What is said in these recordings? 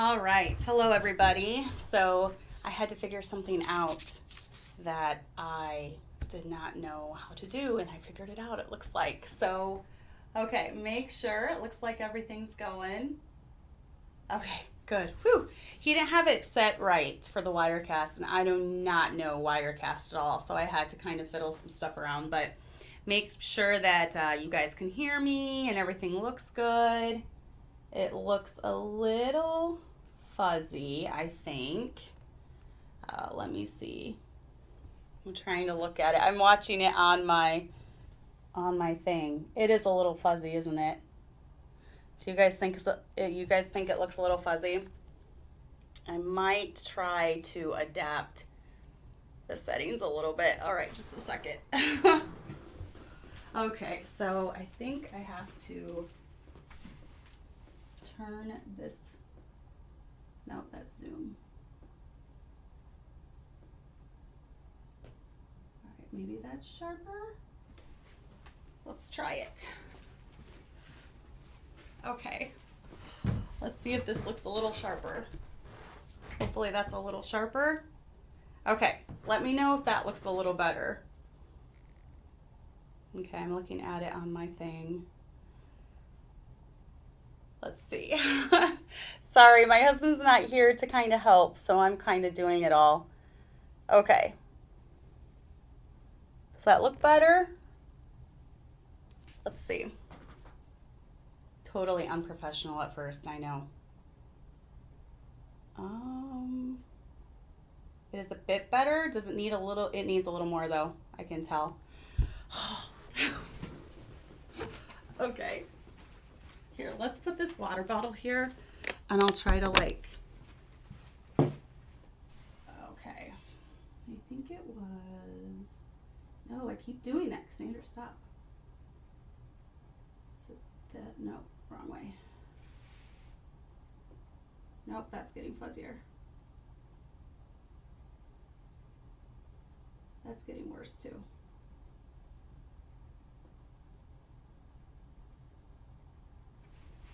All right. Hello, everybody. So I had to figure something out that I did not know how to do, and I figured it out, it looks like. So, okay, make sure it looks like everything's going. Okay, good. Whew. He didn't have it set right for the Wirecast, and I do not know Wirecast at all, so I had to kind of fiddle some stuff around, but make sure that you guys can hear me and everything looks good. It looks a little fuzzy, I think. Let me see. I'm trying to look at it. I'm watching it on my thing. It is a little fuzzy, isn't it? Do you guys think it looks a little fuzzy? I might try to adapt the settings a little bit. All right, just a second. Okay, so I think I have to turn this. No, that's Zoom. All right, maybe that's sharper. Let's try it. Okay. Let's see if this looks a little sharper. Hopefully that's a little sharper. Okay, let me know if that looks a little better. Okay, I'm looking at it on my thing. Let's see. Sorry, my husband's not here to kind of help, so I'm kind of doing it all. Okay. Does that look better? Let's see. Totally unprofessional at first, I know. It is a bit better. Does it need a little? It needs a little more though, I can tell. Okay. Here, let's put this water bottle here, and I'll try to okay. I think it was, no, I keep doing that, Cassandra, stop. Is it that? No, wrong way. Nope, that's getting fuzzier. That's getting worse too.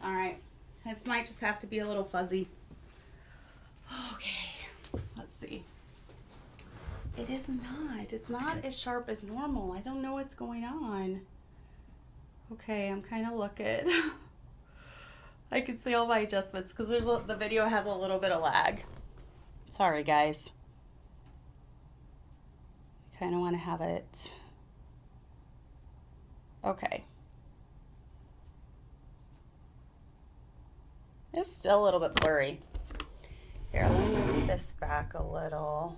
All right, this might just have to be a little fuzzy. Okay, let's see. It is not. It's not as sharp as normal. I don't know what's going on. Okay, I'm kind of looking. I can see all my adjustments because the video has a little bit of lag. Sorry, guys. I kind of want to have it. Okay. It's still a little bit blurry. Here, let me move this back a little.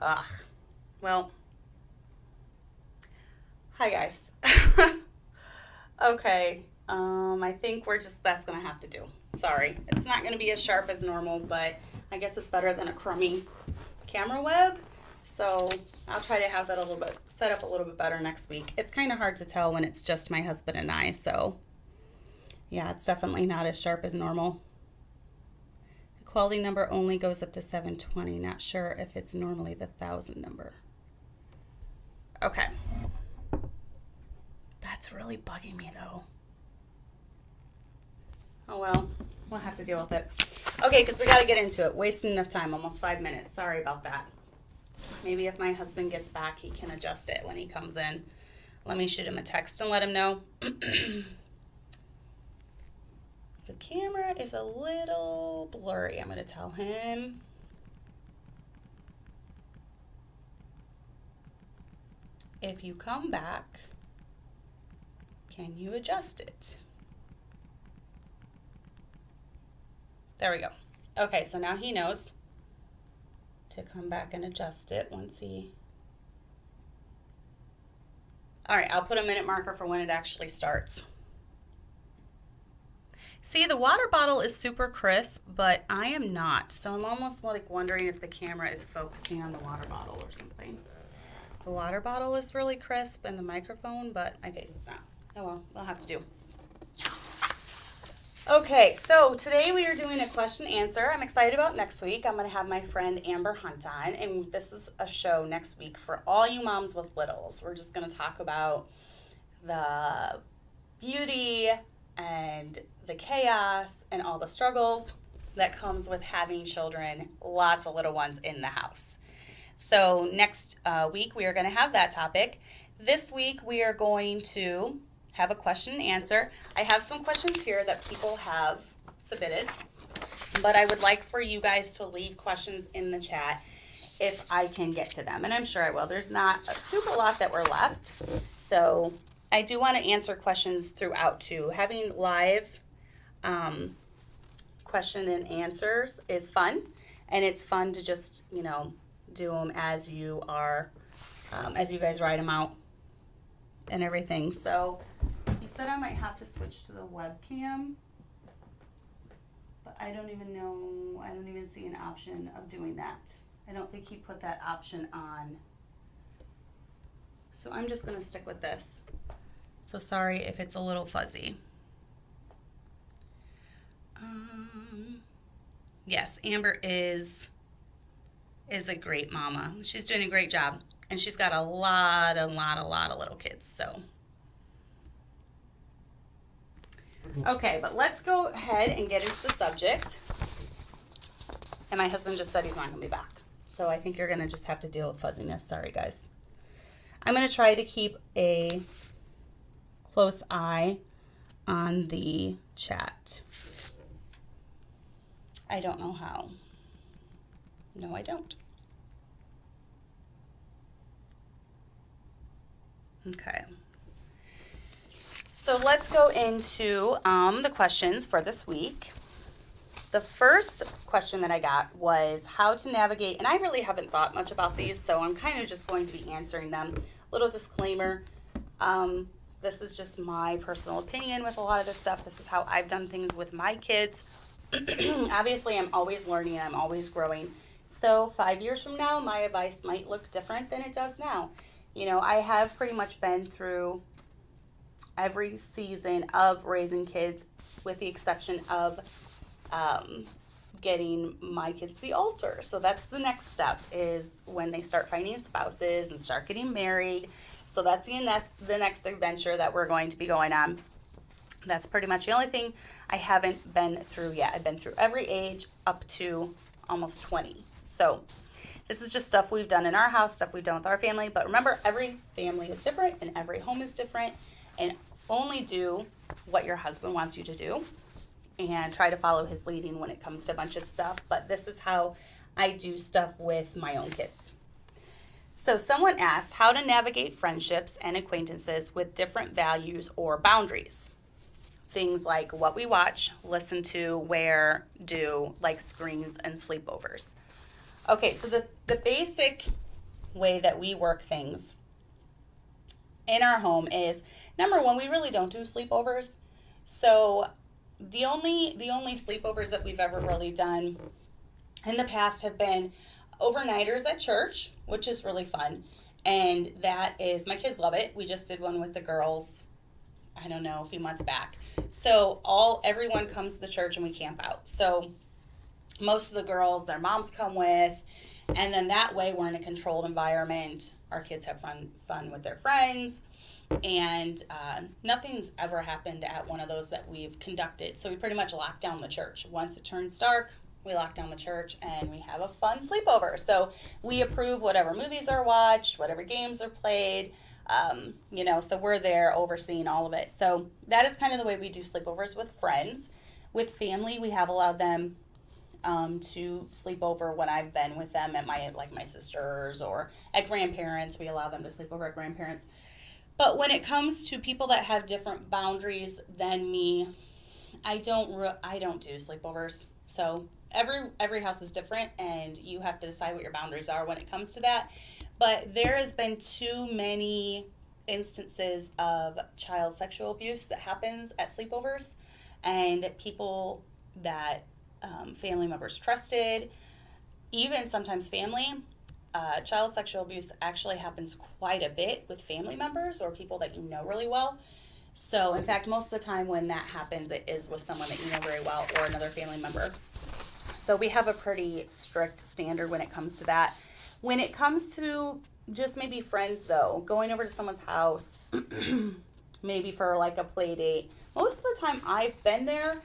Ugh. Well. Hi, guys. Okay. I think that's going to have to do. Sorry. It's not going to be as sharp as normal, but I guess it's better than a crummy camera web. So I'll try to have that set up a little bit better next week. It's kind of hard to tell when it's just my husband and I, so yeah, it's definitely not as sharp as normal. The quality number only goes up to 720. Not sure if it's normally the 1000 number. Okay. That's really bugging me though. Oh well, we'll have to deal with it. Okay, because we got to get into it. Wasting enough time, almost 5 minutes. Sorry about that. Maybe if my husband gets back, he can adjust it when he comes in. Let me shoot him a text and let him know. The camera is a little blurry. I'm going to tell him. If you come back, can you adjust it? There we go. Okay, so now he knows to come back and adjust it once he... All right, I'll put a minute marker for when it actually starts. See, the water bottle is super crisp, but I am not. So I'm almost like wondering if the camera is focusing on the water bottle or something. The water bottle is really crisp and the microphone, but my face is not. Oh well, I'll have to do. Okay, so today we are doing a question answer. I'm excited about next week. I'm going to have my friend Amber Hunt on, and this is a show next week for all you moms with littles. We're just going to talk about the beauty and the chaos and all the struggles that comes with having children, lots of little ones in the house. So next week we are going to have that topic. This week we are going to have a question and answer. I have some questions here that people have submitted, but I would like for you guys to leave questions in the chat if I can get to them, and I'm sure I will. There's not a super lot that were left, so I do want to answer questions throughout too. Having live question and answers is fun, and it's fun to just, do them as you are, as you guys write them out and everything. So he said I might have to switch to the webcam, but I don't even see an option of doing that. I don't think he put that option on. So I'm just gonna stick with this. So sorry if it's a little fuzzy. Yes, Amber is a great mama. She's doing a great job. And she's got a lot of little kids, so. Okay, but let's go ahead and get into the subject. And my husband just said he's not gonna be back. So I think you're gonna just have to deal with fuzziness. Sorry, guys. I'm gonna try to keep a close eye on the chat. I don't know how. No, I don't. Okay. So let's go into the questions for this week. The first question that I got was how to navigate, and I really haven't thought much about these, so I'm kind of just going to be answering them. Little disclaimer, this is just my personal opinion with a lot of this stuff. This is how I've done things with my kids. Obviously, I'm always learning and I'm always growing. So 5 years from now, my advice might look different than it does now. I have pretty much been through every season of raising kids with the exception of getting my kids to the altar. So that's the next step, is when they start finding spouses and start getting married. So that's the next adventure that we're going to be going on. That's pretty much the only thing I haven't been through yet. I've been through every age up to almost 20. So this is just stuff we've done in our house, stuff we've done with our family. But remember, every family is different and every home is different. And only do what your husband wants you to do and try to follow his leading when it comes to a bunch of stuff. But this is how I do stuff with my own kids. So someone asked how to navigate friendships and acquaintances with different values or boundaries. Things like what we watch, listen to, wear, do, like screens and sleepovers. Okay, so the basic way that we work things in our home is, number one, we really don't do sleepovers. So the only sleepovers that we've ever really done in the past have been overnighters at church, which is really fun. And that is, my kids love it. We just did one with the girls, I don't know, a few months back. So everyone comes to the church and we camp out. So most of the girls, their moms come with, and then that way we're in a controlled environment. Our kids have fun with their friends, and nothing's ever happened at one of those that we've conducted. So we pretty much lock down the church. Once it turns dark, we lock down the church and we have a fun sleepover. So we approve whatever movies are watched, whatever games are played, so we're there overseeing all of it. So that is kind of the way we do sleepovers with friends. With family, we have allowed them to sleep over when I've been with them at my sisters or at grandparents. We allow them to sleep over at grandparents. But when it comes to people that have different boundaries than me, I don't do sleepovers. So every house is different, and you have to decide what your boundaries are when it comes to that. But there has been too many instances of child sexual abuse that happens at sleepovers, and people that family members trusted, even sometimes family, child sexual abuse actually happens quite a bit with family members or people that you know really well. So in fact, most of the time when that happens, it is with someone that you know very well or another family member. So we have a pretty strict standard when it comes to that. When it comes to just maybe friends, though, going over to someone's house maybe for like a play date. Most of the time I've been there.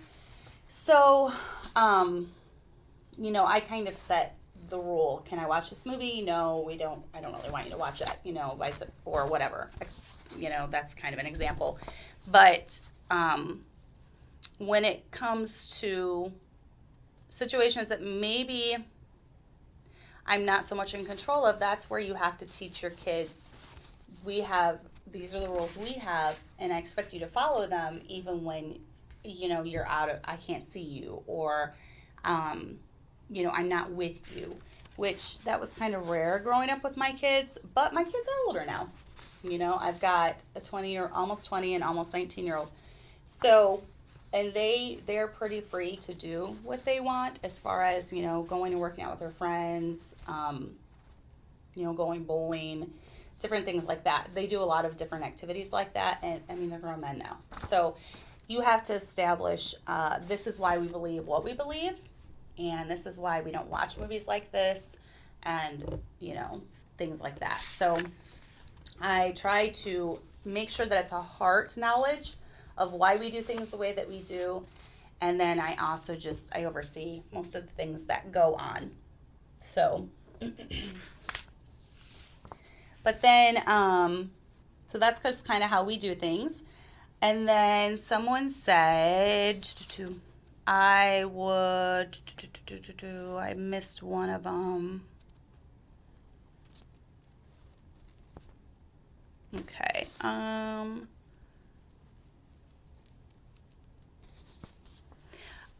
So, I kind of set the rule. Can I watch this movie? No, we don't. I don't really want you to watch it, or whatever. That's kind of an example. But when it comes to situations that maybe I'm not so much in control of, that's where you have to teach your kids. These are the rules we have, and I expect you to follow them even when, you're I can't see you, or, I'm not with you, which that was kind of rare growing up with my kids, but my kids are older now. I've got a almost 20 and almost 19-year-old. So, and they're pretty free to do what they want as far as, going and working out with their friends, going bowling, different things like that. They do a lot of different activities like that, and they're grown men now. So you have to establish, this is why we believe what we believe, and this is why we don't watch movies like this, and, things like that. So I try to make sure that it's a heart knowledge of why we do things the way that we do. And then I also I oversee most of the things that go on. So, but then, so that's just kind of how we do things. And then someone said, I missed one of them. Okay.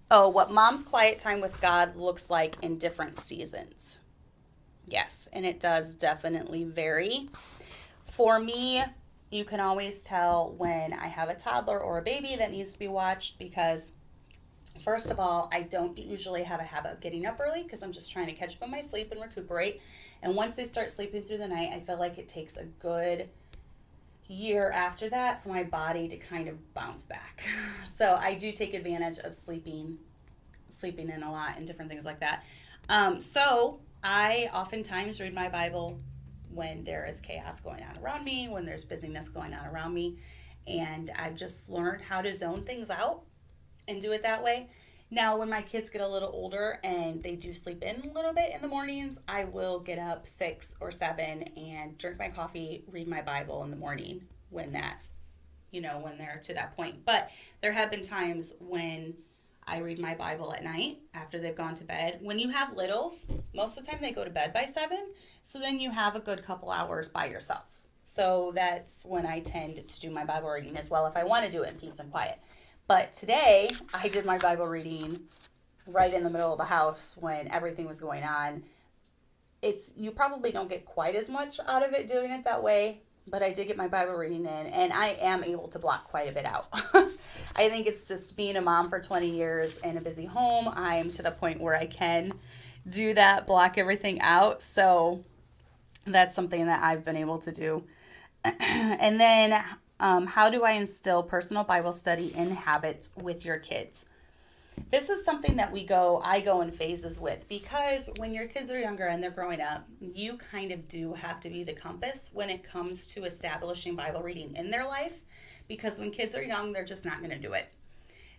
What mom's quiet time with God looks like in different seasons. Yes, and it does definitely vary. For me, you can always tell when I have a toddler or a baby that needs to be watched because, first of all, I don't usually have a habit of getting up early because I'm just trying to catch up on my sleep and recuperate. And once they start sleeping through the night, I feel like it takes a good year after that for my body to kind of bounce back. So I do take advantage of sleeping in a lot and different things like that. So I oftentimes read my Bible when there is chaos going on around me, when there's busyness going on around me, and I've just learned how to zone things out and do it that way. Now, when my kids get a little older and they do sleep in a little bit in the mornings, I will get up 6 or 7 and drink my coffee, read my Bible in the morning when they're to that point. But there have been times when I read my Bible at night after they've gone to bed. When you have littles, most of the time they go to bed by 7, so then you have a good couple hours by yourself. So that's when I tend to do my Bible reading as well if I want to do it in peace and quiet. But today, I did my Bible reading right in the middle of the house when everything was going on. You probably don't get quite as much out of it doing it that way, but I did get my Bible reading in, and I am able to block quite a bit out. I think it's just being a mom for 20 years and a busy home. I'm to the point where I can do that, block everything out. So that's something that I've been able to do. And then how do I instill personal Bible study in habits with your kids? This is something that I go in phases with, because when your kids are younger and they're growing up, you kind of do have to be the compass when it comes to establishing Bible reading in their life, because when kids are young, they're just not going to do it.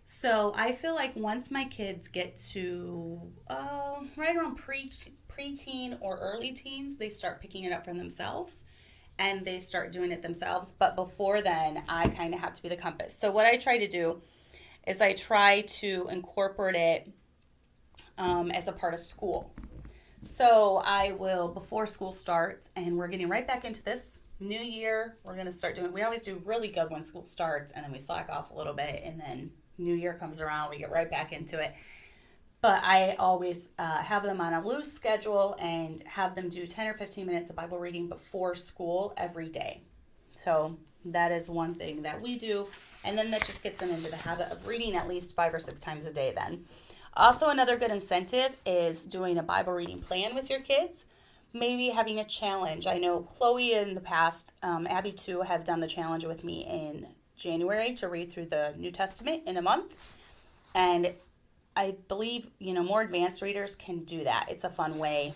So I feel like once my kids get to right around preteen or early teens, they start picking it up for themselves and they start doing it themselves. But before then, I kind of have to be the compass. So what I try to do is I try to incorporate it as a part of school. So I will, before school starts, and we're getting right back into this new year, we're going to start doing, we always do really good when school starts, and then we slack off a little bit, and then new year comes around, we get right back into it. But I always have them on a loose schedule and have them do 10 or 15 minutes of Bible reading before school every day. So that is one thing that we do. And then that just gets them into the habit of reading at least 5 or 6 times a day then. Also, another good incentive is doing a Bible reading plan with your kids. Maybe having a challenge. I know Chloe in the past, Abby too, have done the challenge with me in January to read through the New Testament in a month. And I believe, more advanced readers can do that. It's a fun way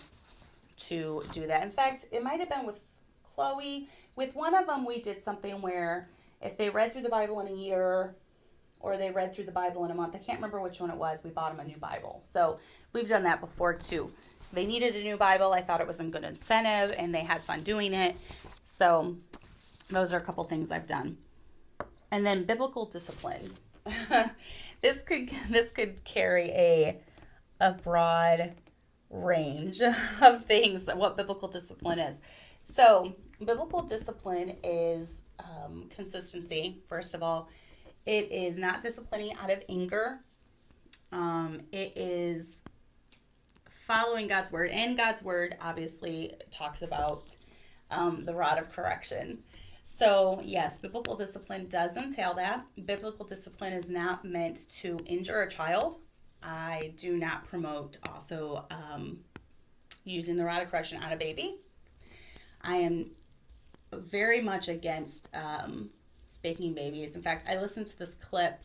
to do that. In fact, it might have been with Chloe. With one of them, we did something where if they read through the Bible in a year or they read through the Bible in a month, I can't remember which one it was, we bought them a new Bible. So we've done that before too. They needed a new Bible. I thought it was a good incentive, and they had fun doing it. So those are a couple things I've done. And then biblical discipline. This could carry a broad range of things, what biblical discipline is. So biblical discipline is consistency, first of all. It is not disciplining out of anger. It is following God's word. And God's word obviously talks about the rod of correction. So yes, biblical discipline does entail that. Biblical discipline is not meant to injure a child. I do not promote also using the rod of correction on a baby. I am very much against spanking babies. In fact, I listened to this clip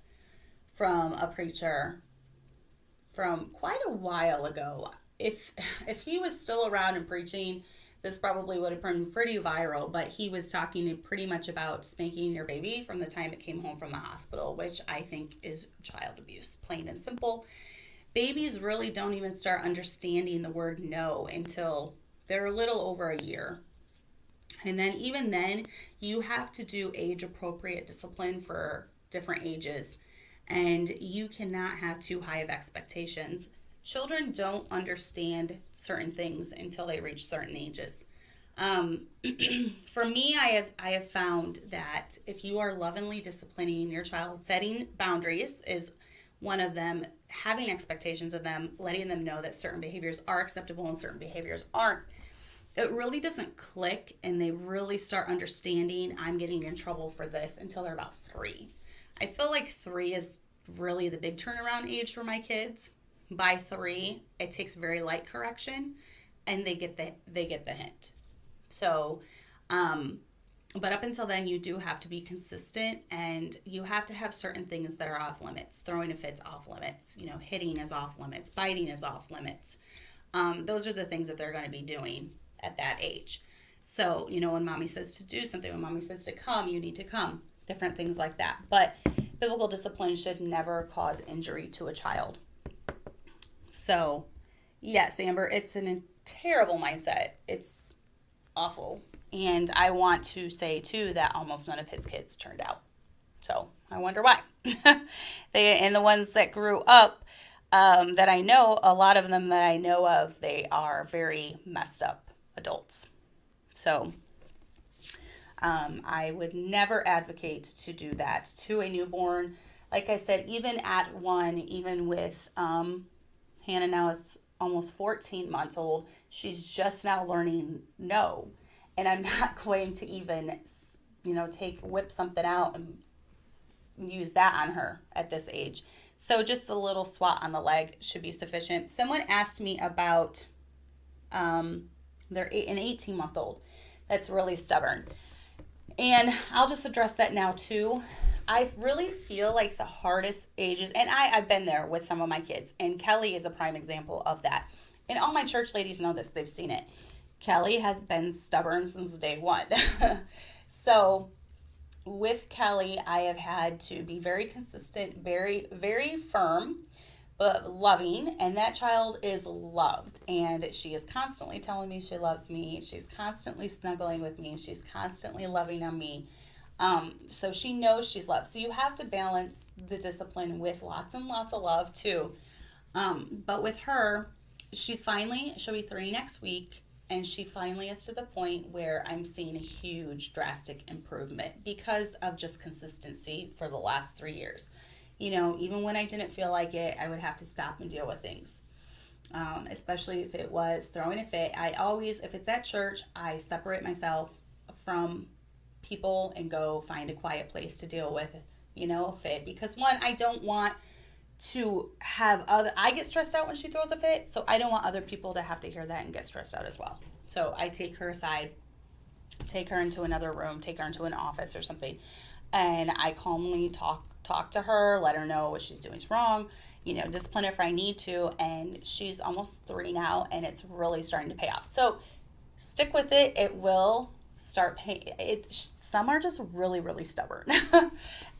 from a preacher from quite a while ago. If he was still around and preaching, this probably would have been pretty viral, but he was talking pretty much about spanking your baby from the time it came home from the hospital, which I think is child abuse, plain and simple. Babies really don't even start understanding the word no until they're a little over a year. And then even then, you have to do age-appropriate discipline for different ages. And you cannot have too high of expectations. Children don't understand certain things until they reach certain ages. For me, I have found that if you are lovingly disciplining your child, setting boundaries is one of them, having expectations of them, letting them know that certain behaviors are acceptable and certain behaviors aren't. It really doesn't click, and they really start understanding I'm getting in trouble for this until they're about 3. I feel like 3 is really the big turnaround age for my kids. By 3, it takes very light correction, and they get the hint. So, but up until then, you do have to be consistent, and you have to have certain things that are off limits. Throwing a fit's off limits. Hitting is off limits. Biting is off limits. Those are the things that they're going to be doing at that age. So, when mommy says to do something, when mommy says to come, you need to come. Different things like that. But biblical discipline should never cause injury to a child. So, yes, Amber, it's a terrible mindset. It's awful. And I want to say, too, that almost none of his kids turned out. So, I wonder why. And the ones that grew up that I know, a lot of them that I know of, they are very messed up adults. So, I would never advocate to do that to a newborn. Like I said, even at 1, even with Hannah now is almost 14 months old, she's just now learning no. And I'm not going to even, whip something out and use that on her at this age. So just a little swat on the leg should be sufficient. Someone asked me about an 18-month-old that's really stubborn. And I'll just address that now too. I really feel like the hardest ages, and I've been there with some of my kids, and Kelly is a prime example of that. And all my church ladies know this, they've seen it. Kelly has been stubborn since day 1. So with Kelly, I have had to be very consistent, very, very firm, but loving, and that child is loved, and she is constantly telling me she loves me. She's constantly snuggling with me. She's constantly loving on me. So she knows she's loved. So you have to balance the discipline with lots and lots of love too. But with her, she'll be 3 next week, and she finally is to the point where I'm seeing a huge drastic improvement because of just consistency for the last 3 years. Even when I didn't feel like it, I would have to stop and deal with things. Especially if it was throwing a fit. If it's at church, I separate myself from people and go find a quiet place to deal with, a fit. Because 1, I don't want to have I get stressed out when she throws a fit, so I don't want other people to have to hear that and get stressed out as well. So I take her aside, take her into another room, take her into an office or something, and I calmly talk to her, let her know what she's doing is wrong, discipline her if I need to, and she's almost 3 now, and it's really starting to pay off. So stick with it. It will start paying it. Some are just really, really stubborn.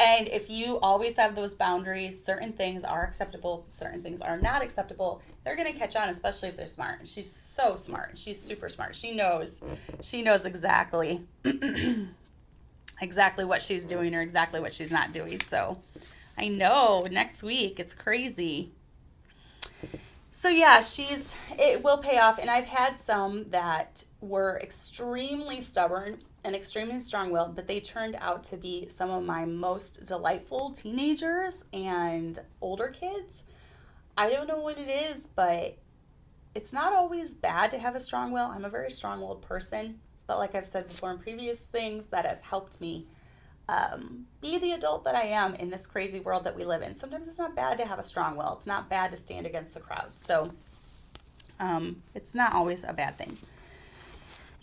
And if you always have those boundaries, certain things are acceptable, certain things are not acceptable, they're going to catch on, especially if they're smart. And she's so smart. She's super smart. She knows exactly exactly what she's doing or exactly what she's not doing. So I know next week it's crazy. So yeah, it will pay off. And I've had some that were extremely stubborn and extremely strong-willed, but they turned out to be some of my most delightful teenagers and older kids. I don't know what it is, but it's not always bad to have a strong will. I'm a very strong-willed person, but like I've said before in previous things, that has helped me be the adult that I am in this crazy world that we live in. Sometimes it's not bad to have a strong will. It's not bad to stand against the crowd. So it's not always a bad thing.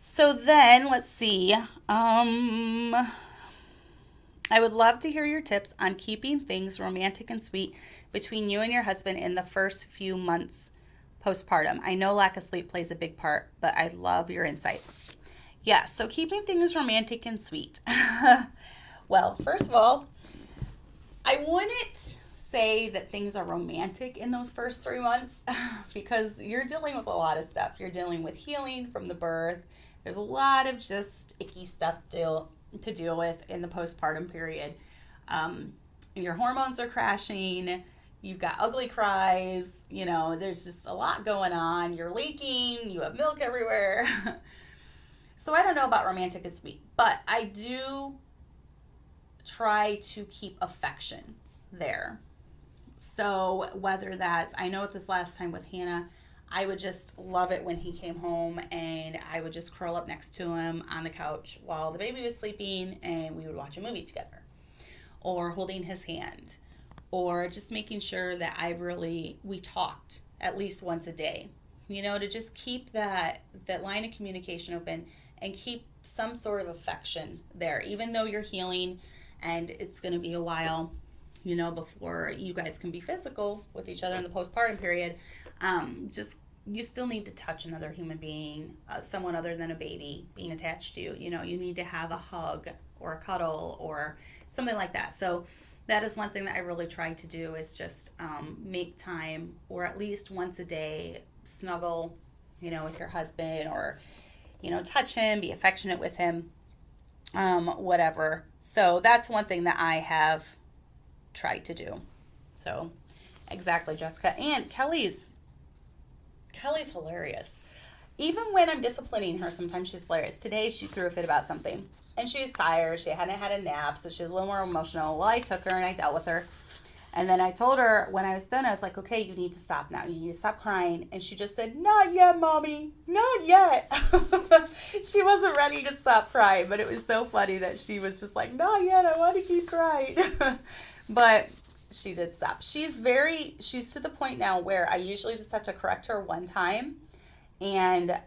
So then let's see. I would love to hear your tips on keeping things romantic and sweet between you and your husband in the first few months postpartum. I know lack of sleep plays a big part, but I love your insight. Yeah, so keeping things romantic and sweet. Well, first of all, I wouldn't say that things are romantic in those first 3 months because you're dealing with a lot of stuff. You're dealing with healing from the birth. There's a lot of just icky stuff to deal with in the postpartum period. Your hormones are crashing. You've got ugly cries. There's just a lot going on. You're leaking. You have milk everywhere. So I don't know about romantic and sweet, but I do try to keep affection there. So whether that's, I know this last time with Hannah, I would just love it when he came home and I would just curl up next to him on the couch while the baby was sleeping and we would watch a movie together, or holding his hand, or just making sure that we talked at least once a day, to just keep that line of communication open and keep some sort of affection there, even though you're healing and it's going to be a while, before you guys can be physical with each other in the postpartum period. You still need to touch another human being, someone other than a baby being attached to you. You need to have a hug or a cuddle or something like that. So that is one thing that I really try to do, is just make time, or at least once a day, snuggle, with your husband, or, touch him, be affectionate with him, whatever. So that's one thing that I have tried to do. So exactly, Jessica. And Kelly's hilarious. Even when I'm disciplining her, sometimes she's hilarious. Today she threw a fit about something and she's tired. She hadn't had a nap, so she's a little more emotional. Well, I took her and I dealt with her. And then I told her when I was done, I was like, okay, you need to stop now. You need to stop crying. And she just said, not yet, Mommy. Not yet. She wasn't ready to stop crying, but it was so funny that she was just like, not yet. I want to keep crying. But she did stop. She's to the point now where I usually just have to correct her one time and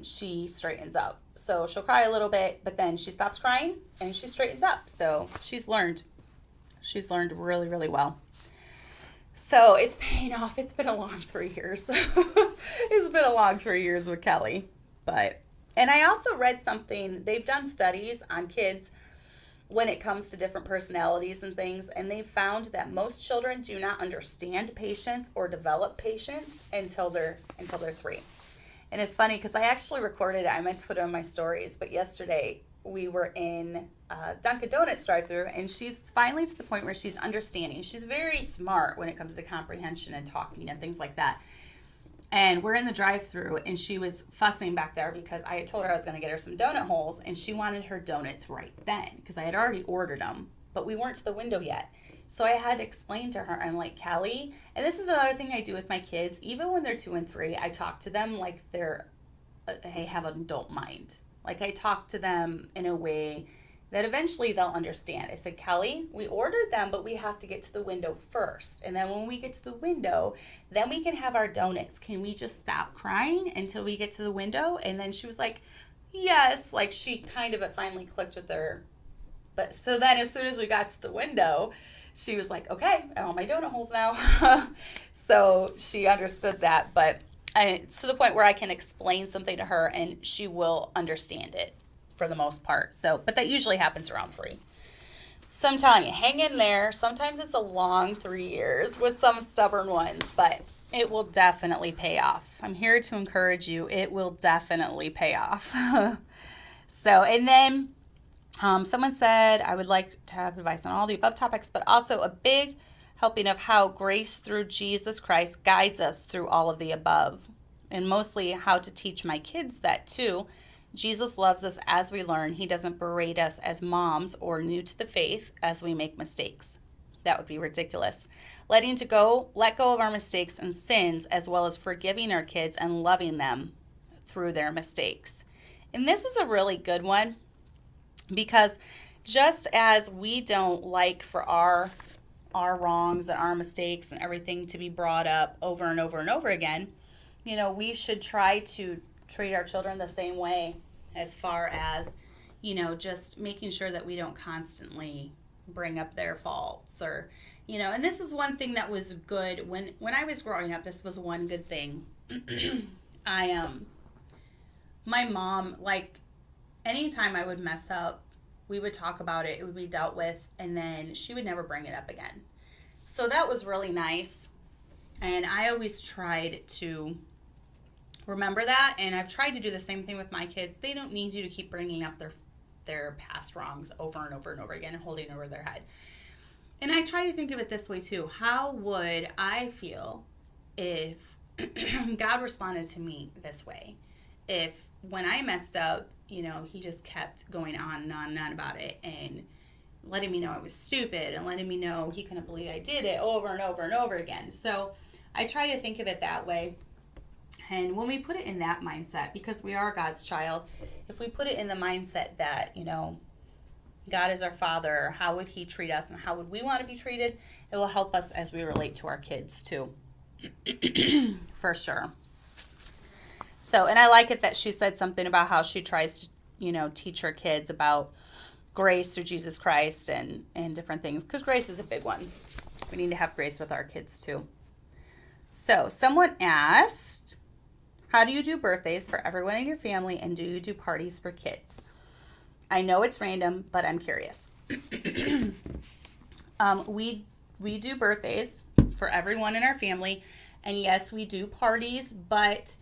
she straightens up. So she'll cry a little bit, but then she stops crying and she straightens up. So she's learned really, really well. So it's paying off. It's been a long 3 years. It's been a long 3 years with Kelly. And I also read something, they've done studies on kids when it comes to different personalities and things, and they found that most children do not understand patience or develop patience until they're 3. And it's funny because I actually recorded it. I meant to put it on my stories, but yesterday we were in Dunkin' Donuts drive-thru, and she's finally to the point where she's understanding. She's very smart when it comes to comprehension and talking and things like that. And we're in the drive-thru, and she was fussing back there because I had told her I was going to get her some donut holes, and she wanted her donuts right then because I had already ordered them, but we weren't to the window yet. So I had to explain to her, I'm like, Kelly, and this is another thing I do with my kids, even when they're 2 and 3, I talk to them like they have an adult mind. Like I talk to them in a way that eventually they'll understand. I said, Kelly, we ordered them, but we have to get to the window first. And then when we get to the window, then we can have our donuts. Can we just stop crying until we get to the window? And then she was like, yes. Like she kind of it finally clicked with her. But so then as soon as we got to the window, she was like, okay, I want my donut holes now. So she understood that. But it's to the point where I can explain something to her and she will understand it for the most part. So, but that usually happens around 3. So I'm telling you, hang in there. Sometimes it's a long 3 years with some stubborn ones, but it will definitely pay off. I'm here to encourage you. It will definitely pay off. So, and then someone said, I would like to have advice on all the above topics, but also a big helping of how grace through Jesus Christ guides us through all of the above. And mostly how to teach my kids that too. Jesus loves us as we learn. He doesn't berate us as moms or new to the faith as we make mistakes. That would be ridiculous. Let go of our mistakes and sins, as well as forgiving our kids and loving them through their mistakes. And this is a really good one, because just as we don't like for our wrongs and our mistakes and everything to be brought up over and over and over again, we should try to treat our children the same way, as far as, just making sure that we don't constantly bring up their faults, or, and this is one thing that was good when I was growing up. This was one good thing. My mom, like, anytime I would mess up, we would talk about it, it would be dealt with, and then she would never bring it up again. So that was really nice. And I always tried to remember that, and I've tried to do the same thing with my kids. They don't need you to keep bringing up their past wrongs over and over and over again and holding over their head. And I try to think of it this way too. How would I feel if God responded to me this way? If when I messed up, he just kept going on and on and on about it and letting me know I was stupid and letting me know he couldn't believe I did it over and over and over again. So I try to think of it that way. And when we put it in that mindset, because we are God's child, if we put it in the mindset that, God is our Father, how would he treat us and how would we want to be treated, it will help us as we relate to our kids too. For sure. So, and I like it that she said something about how she tries to, teach her kids about grace through Jesus Christ and different things, because grace is a big one. We need to have grace with our kids too. So, someone asked, how do you do birthdays for everyone in your family, and do you do parties for kids? I know it's random, but I'm curious. We do birthdays for everyone in our family, and yes, we do parties, but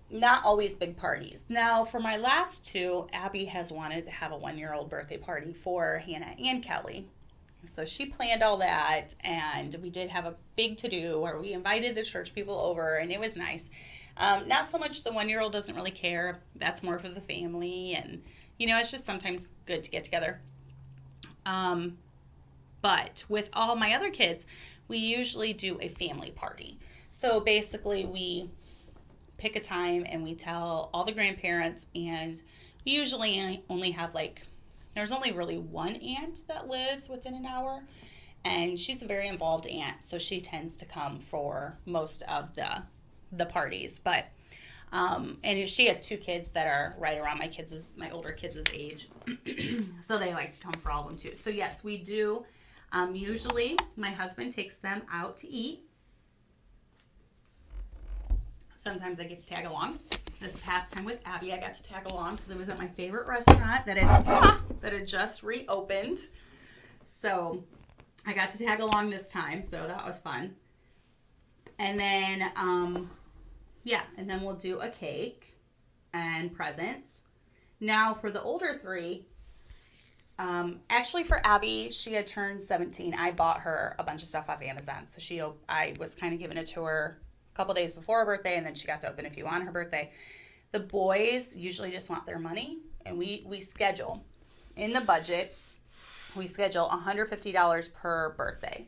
not always big parties. Now, for my last 2, Abby has wanted to have a 1-year-old birthday party for Hannah and Kelly. So she planned all that, and we did have a big to-do where we invited the church people over, and it was nice. Not so much the 1-year-old doesn't really care. That's more for the family, and, it's just sometimes good to get together. But with all my other kids, we usually do a family party. So basically we pick a time and we tell all the grandparents, and we usually only have there's only really one aunt that lives within an hour, and she's a very involved aunt, so she tends to come for most of the parties. But and she has 2 kids that are right around my older kids' age, so they like to come for all of them too. So yes, we do. Usually my husband takes them out to eat. Sometimes I get to tag along. This past time with Abby, I got to tag along because it was at my favorite restaurant that had just reopened. So I got to tag along this time, so that was fun. And then, and then we'll do a cake and presents. Now for the older 3, actually for Abby, she had turned 17. I bought her a bunch of stuff off Amazon, so I was kind of giving it to her a couple days before her birthday, and then she got to open a few on her birthday. The boys usually just want their money, and we schedule in the budget. We schedule $150 per birthday.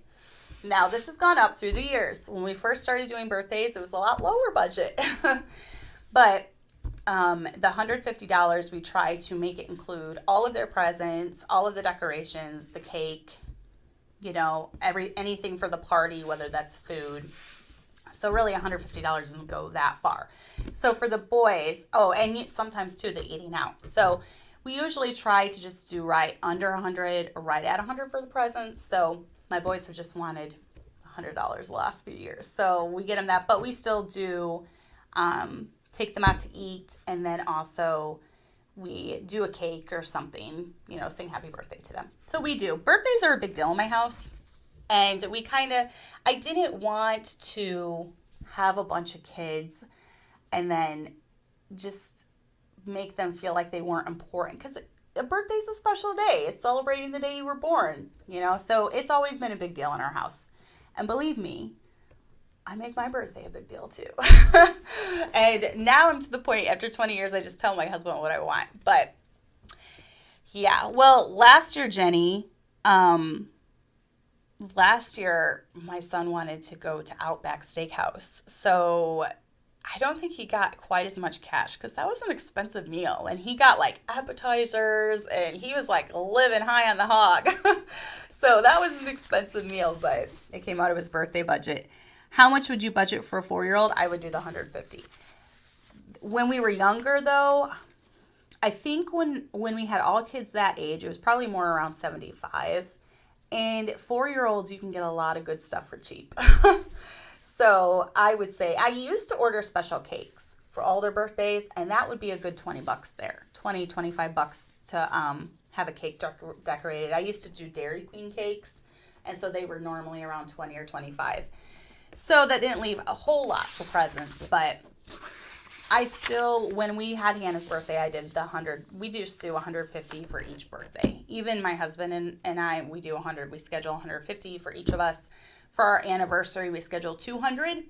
Now, this has gone up through the years. When we first started doing birthdays, it was a lot lower budget. But the $150, we try to make it include all of their presents, all of the decorations, the cake, anything for the party, whether that's food. So really $150 doesn't go that far. So for the boys, and sometimes too, the eating out. So we usually try to just do right under 100 or right at 100 for the presents. So my boys have just wanted $100 the last few years. So we get them that, but we still do take them out to eat. And then also we do a cake or something, sing happy birthday to them. So we do. Birthdays are a big deal in my house. And I didn't want to have a bunch of kids and then just make them feel like they weren't important. Because a birthday's a special day. It's celebrating the day you were born, So it's always been a big deal in our house. And believe me, I make my birthday a big deal too. And now I'm to the point, after 20 years, I just tell my husband what I want. But yeah, well, last year, Jenny, my son wanted to go to Outback Steakhouse. So I don't think he got quite as much cash because that was an expensive meal. And he got like appetizers and he was like living high on the hog. So that was an expensive meal, but it came out of his birthday budget. How much would you budget for a 4-year-old? I would do the $150. When we were younger, though, I think when we had all kids that age, it was probably more around $75. And 4-year-olds, you can get a lot of good stuff for cheap. So I would say, I used to order special cakes for all their birthdays, and that would be a good $20 there. $25 to have a cake decorated. I used to do Dairy Queen cakes, and so they were normally around $20 or $25. So that didn't leave a whole lot for presents, but I still, when we had Hannah's birthday, I did the 100. We just do 150 for each birthday. Even my husband and I, we do 100. We schedule 150 for each of us. For our anniversary, we schedule 200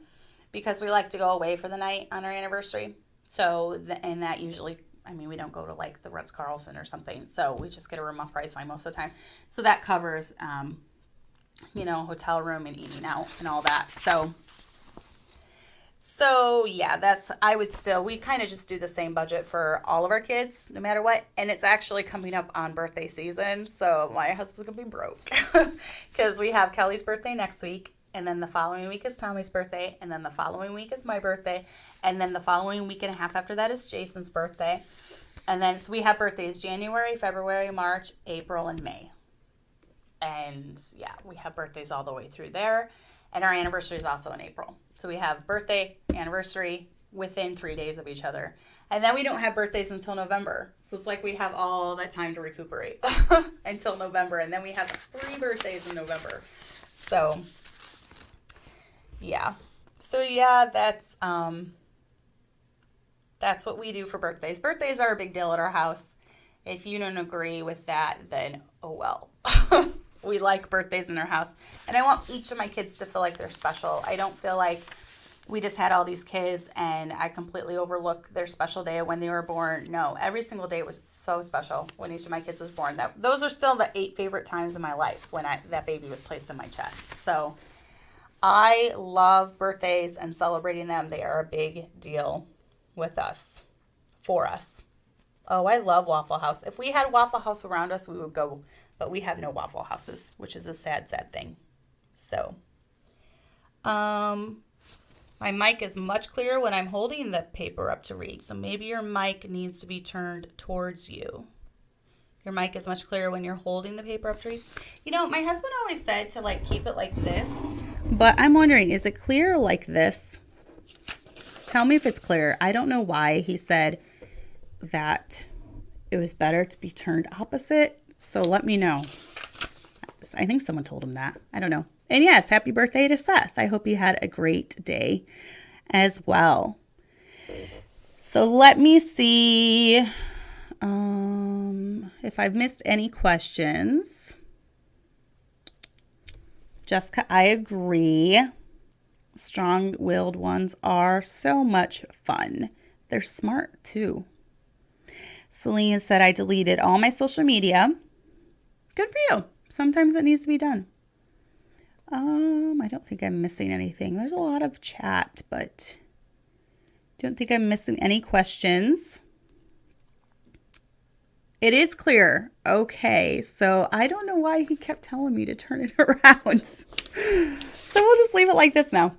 because we like to go away for the night on our anniversary. So, and that usually, we don't go to like the Ritz-Carlton or something. So we just get a room off Priceline most of the time. So that covers, hotel room and eating out and all that. So yeah, we kind of just do the same budget for all of our kids, no matter what. And it's actually coming up on birthday season. So my husband's going to be broke because we have Kelly's birthday next week. And then the following week is Tommy's birthday. And then the following week is my birthday. And then the following week and a half after that is Jason's birthday. And then, so we have birthdays January, February, March, April, and May. And yeah, we have birthdays all the way through there. And our anniversary is also in April. So we have birthday, anniversary within 3 days of each other. And then we don't have birthdays until November. So it's like we have all that time to recuperate until November. And then we have 3 birthdays in November. So yeah. That's what we do for birthdays. Birthdays are a big deal at our house. If you don't agree with that, then oh well. We like birthdays in our house. And I want each of my kids to feel like they're special. I don't feel like we just had all these kids and I completely overlooked their special day when they were born. No, every single day was so special when each of my kids was born. Those are still the 8 favorite times in my life when that baby was placed in my chest. So I love birthdays and celebrating them. They are a big deal with us, for us. Oh, I love Waffle House. If we had Waffle House around us, we would go. But we have no Waffle Houses, which is a sad, sad thing. So, my mic is much clearer when I'm holding the paper up to read. So maybe your mic needs to be turned towards you. Your mic is much clearer when you're holding the paper up to read. My husband always said to keep it like this. But I'm wondering, is it clear like this? Tell me if it's clear. I don't know why he said that it was better to be turned opposite. So let me know. I think someone told him that. I don't know. And yes, happy birthday to Seth. I hope you had a great day as well. So let me see if I've missed any questions. Jessica, I agree. Strong-willed ones are so much fun. They're smart too. Celine said, I deleted all my social media. Good for you. Sometimes it needs to be done. I don't think I'm missing anything. There's a lot of chat, but don't think I'm missing any questions. It is clear. Okay, so I don't know why he kept telling me to turn it around. So we'll just leave it like this now.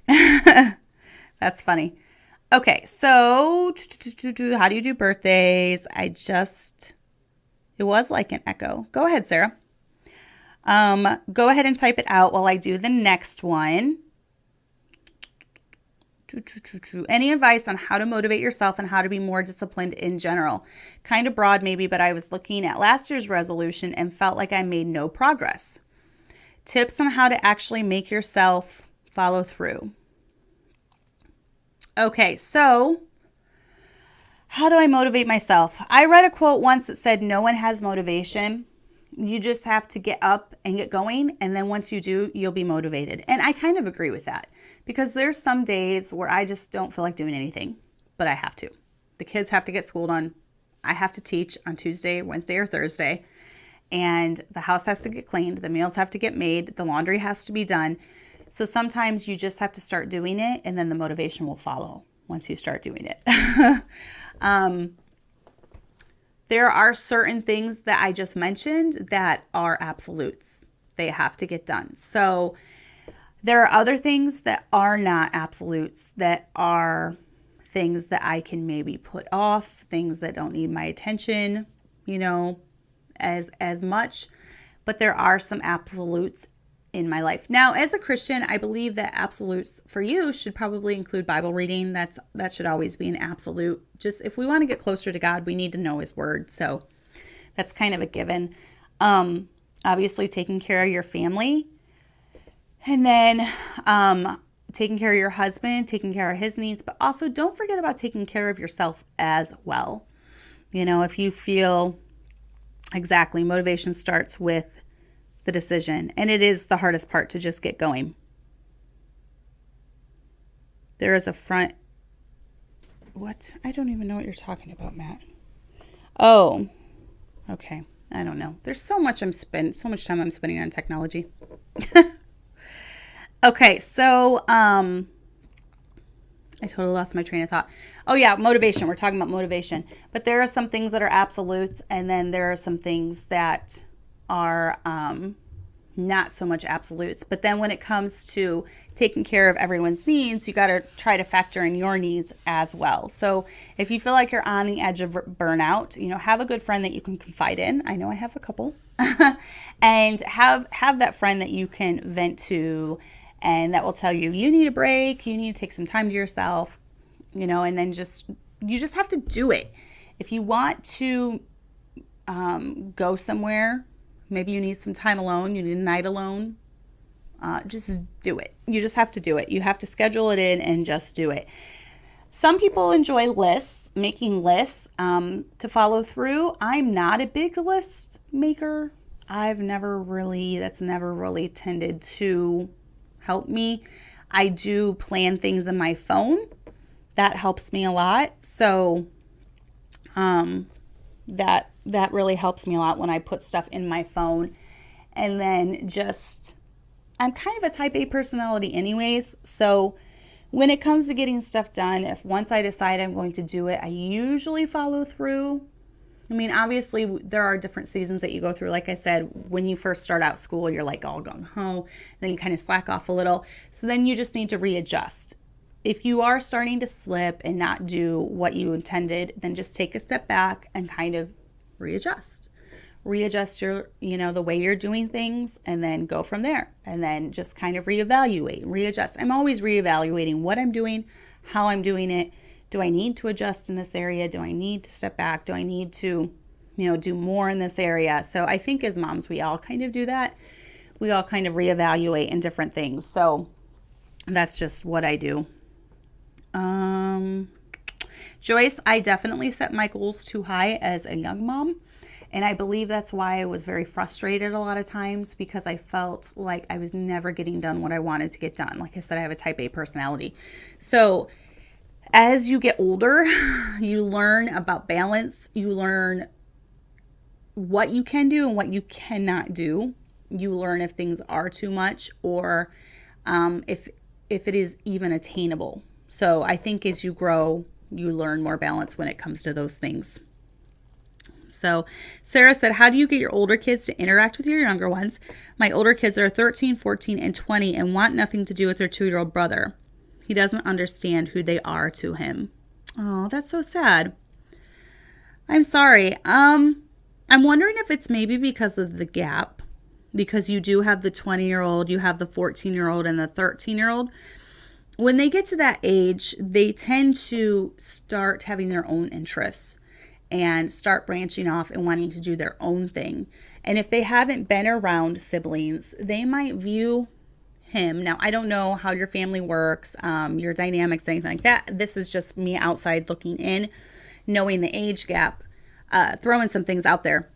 That's funny. Okay, so how do you do birthdays? It was like an echo. Go ahead, Sarah. Go ahead and type it out while I do the next one. Any advice on how to motivate yourself and how to be more disciplined in general? Kind of broad maybe, but I was looking at last year's resolution and felt like I made no progress. Tips on how to actually make yourself follow through. Okay, so how do I motivate myself? I read a quote once that said, no one has motivation. You just have to get up and get going. And then once you do, you'll be motivated. And I kind of agree with that because there's some days where I just don't feel like doing anything, but I have to. The kids have to get schooled on. I have to teach on Tuesday, Wednesday, or Thursday. And the house has to get cleaned. The meals have to get made. The laundry has to be done. So sometimes you just have to start doing it, and then the motivation will follow once you start doing it. There are certain things that I just mentioned that are absolutes. They have to get done. So there are other things that are not absolutes, that are things that I can maybe put off, things that don't need my attention, as much, but there are some absolutes in my life. Now, as a Christian, I believe that absolutes for you should probably include Bible reading. That should always be an absolute. Just if we want to get closer to God, we need to know His Word. So that's kind of a given. Obviously, taking care of your family, and then taking care of your husband, taking care of his needs, but also don't forget about taking care of yourself as well. If you feel exactly, motivation starts with the decision, and it is the hardest part to just get going. There is a front. What? I don't even know what you're talking about, Matt. Oh, okay. I don't know. There's so much time I'm spending on technology. Okay, so I totally lost my train of thought. Oh yeah, motivation. We're talking about motivation. But there are some things that are absolutes, and then there are some things that are not so much absolutes. But then when it comes to taking care of everyone's needs, you got to try to factor in your needs as well. So if you feel like you're on the edge of burnout, have a good friend that you can confide in. I know I have a couple. And have that friend that you can vent to, and that will tell you need a break, you need to take some time to yourself, and then you just have to do it. If you want to go somewhere, maybe you need some time alone, you need a night alone, just do it. You just have to do it. You have to schedule it in and just do it. Some people enjoy lists, making lists to follow through. I'm not a big list maker. That's never really tended to help me. I do plan things in my phone. That helps me a lot. So that really helps me a lot when I put stuff in my phone. And then I'm kind of a type A personality anyways. So when it comes to getting stuff done, if once I decide I'm going to do it, I usually follow through. I mean, obviously, there are different seasons that you go through. Like I said, when you first start out school, you're like all gung-ho. Then you kind of slack off a little. So then you just need to readjust. If you are starting to slip and not do what you intended, then just take a step back and kind of readjust. Readjust your, the way you're doing things, and then go from there. And then just kind of reevaluate, readjust. I'm always reevaluating what I'm doing, how I'm doing it. Do I need to adjust in this area? Do I need to step back? Do I need to, do more in this area? So I think as moms, we all kind of do that. We all kind of reevaluate in different things. So that's just what I do. Joyce, I definitely set my goals too high as a young mom. And I believe that's why I was very frustrated a lot of times, because I felt like I was never getting done what I wanted to get done. Like I said, I have a type A personality. So as you get older, you learn about balance. You learn what you can do and what you cannot do. You learn if things are too much, or if it is even attainable. So I think as you grow, you learn more balance when it comes to those things. So Sarah said, how do you get your older kids to interact with your younger ones? My older kids are 13, 14, and 20 and want nothing to do with their 2-year-old brother. He doesn't understand who they are to him. Oh, that's so sad. I'm sorry. I'm wondering if it's maybe because of the gap, because you do have the 20-year-old, you have the 14-year-old, and the 13-year-old. when they get to that age, they tend to start having their own interests and start branching off and wanting to do their own thing. And if they haven't been around siblings, they might view him. Now, I don't know how your family works, your dynamics, anything like that. This is just me outside looking in, knowing the age gap, throwing some things out there.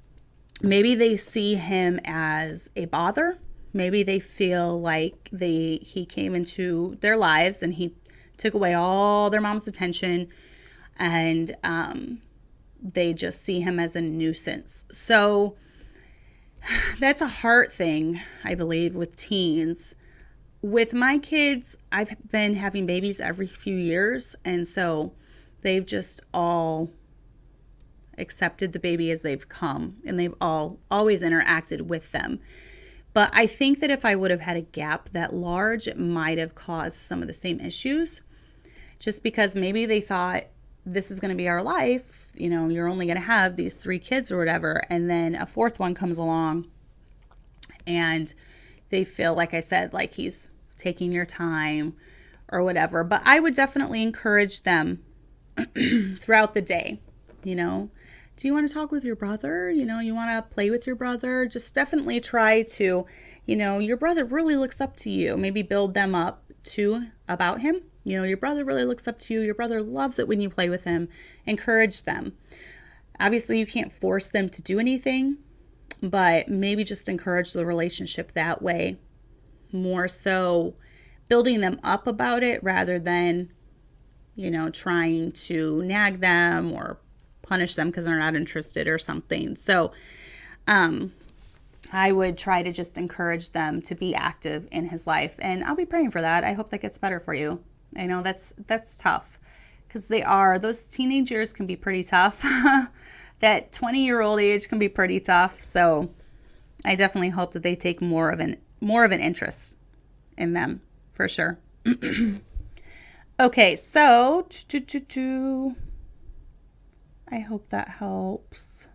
Maybe they see him as a bother. Maybe they feel like he came into their lives and he took away all their mom's attention, and they just see him as a nuisance. So that's a hard thing, I believe, with teens. With my kids, I've been having babies every few years, and so they've just all accepted the baby as they've come, and they've all always interacted with them. But I think that if I would have had a gap that large, it might have caused some of the same issues, just because maybe they thought, this is going to be our life, you're only going to have these 3 kids or whatever, and then a 4th one comes along and they feel, like I said, like he's taking your time or whatever. But I would definitely encourage them throughout the day, do you want to talk with your brother? You want to play with your brother? Just definitely try to, your brother really looks up to you. Maybe build them up too about him. Your brother really looks up to you. Your brother loves it when you play with him. Encourage them. Obviously, you can't force them to do anything, but maybe just encourage the relationship that way. More so building them up about it rather than, trying to nag them or punish them because they're not interested or something. So I would try to just encourage them to be active in his life. And I'll be praying for that. I hope that gets better for you. I know that's tough because those teenage years can be pretty tough. That 20-year-old age can be pretty tough. So I definitely hope that they take more of an interest in them for sure. Okay, so I hope that helps.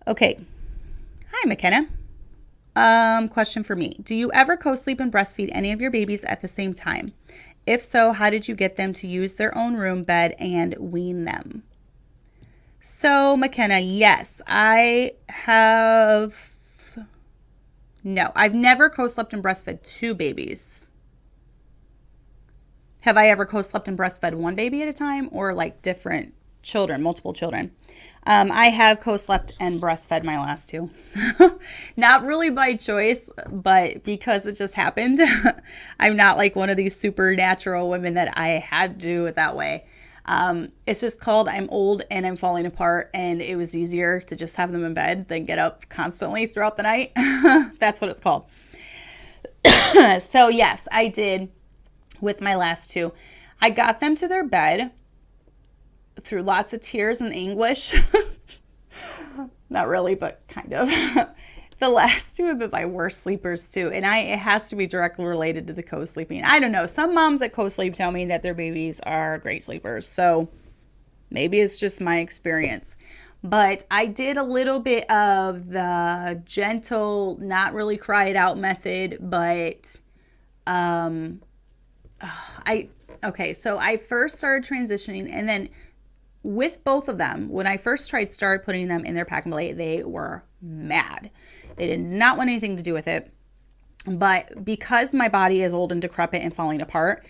Okay. Hi, McKenna. Question for me. Do you ever co-sleep and breastfeed any of your babies at the same time? If so, how did you get them to use their own room, bed, and wean them? So, McKenna, yes, I have. No, I've never co-slept and breastfed 2 babies. Have I ever co-slept and breastfed 1 baby at a time, or like different children, multiple children? I have co-slept and breastfed my last 2. Not really by choice, but because it just happened. I'm not like one of these supernatural women that I had to do it that way. It's just called I'm old and I'm falling apart, and it was easier to just have them in bed than get up constantly throughout the night. That's what it's called. So yes, I did with my last 2. I got them to their bed through lots of tears and anguish. Not really, but kind of. The last 2 have been my worst sleepers too. And it has to be directly related to the co-sleeping. I don't know. Some moms that co-sleep tell me that their babies are great sleepers. So maybe it's just my experience. But I did a little bit of the gentle, not really cry it out method. But so I first started transitioning, and then with both of them, when I first started putting them in their pack and play, they were mad. They did not want anything to do with it. But because my body is old and decrepit and falling apart,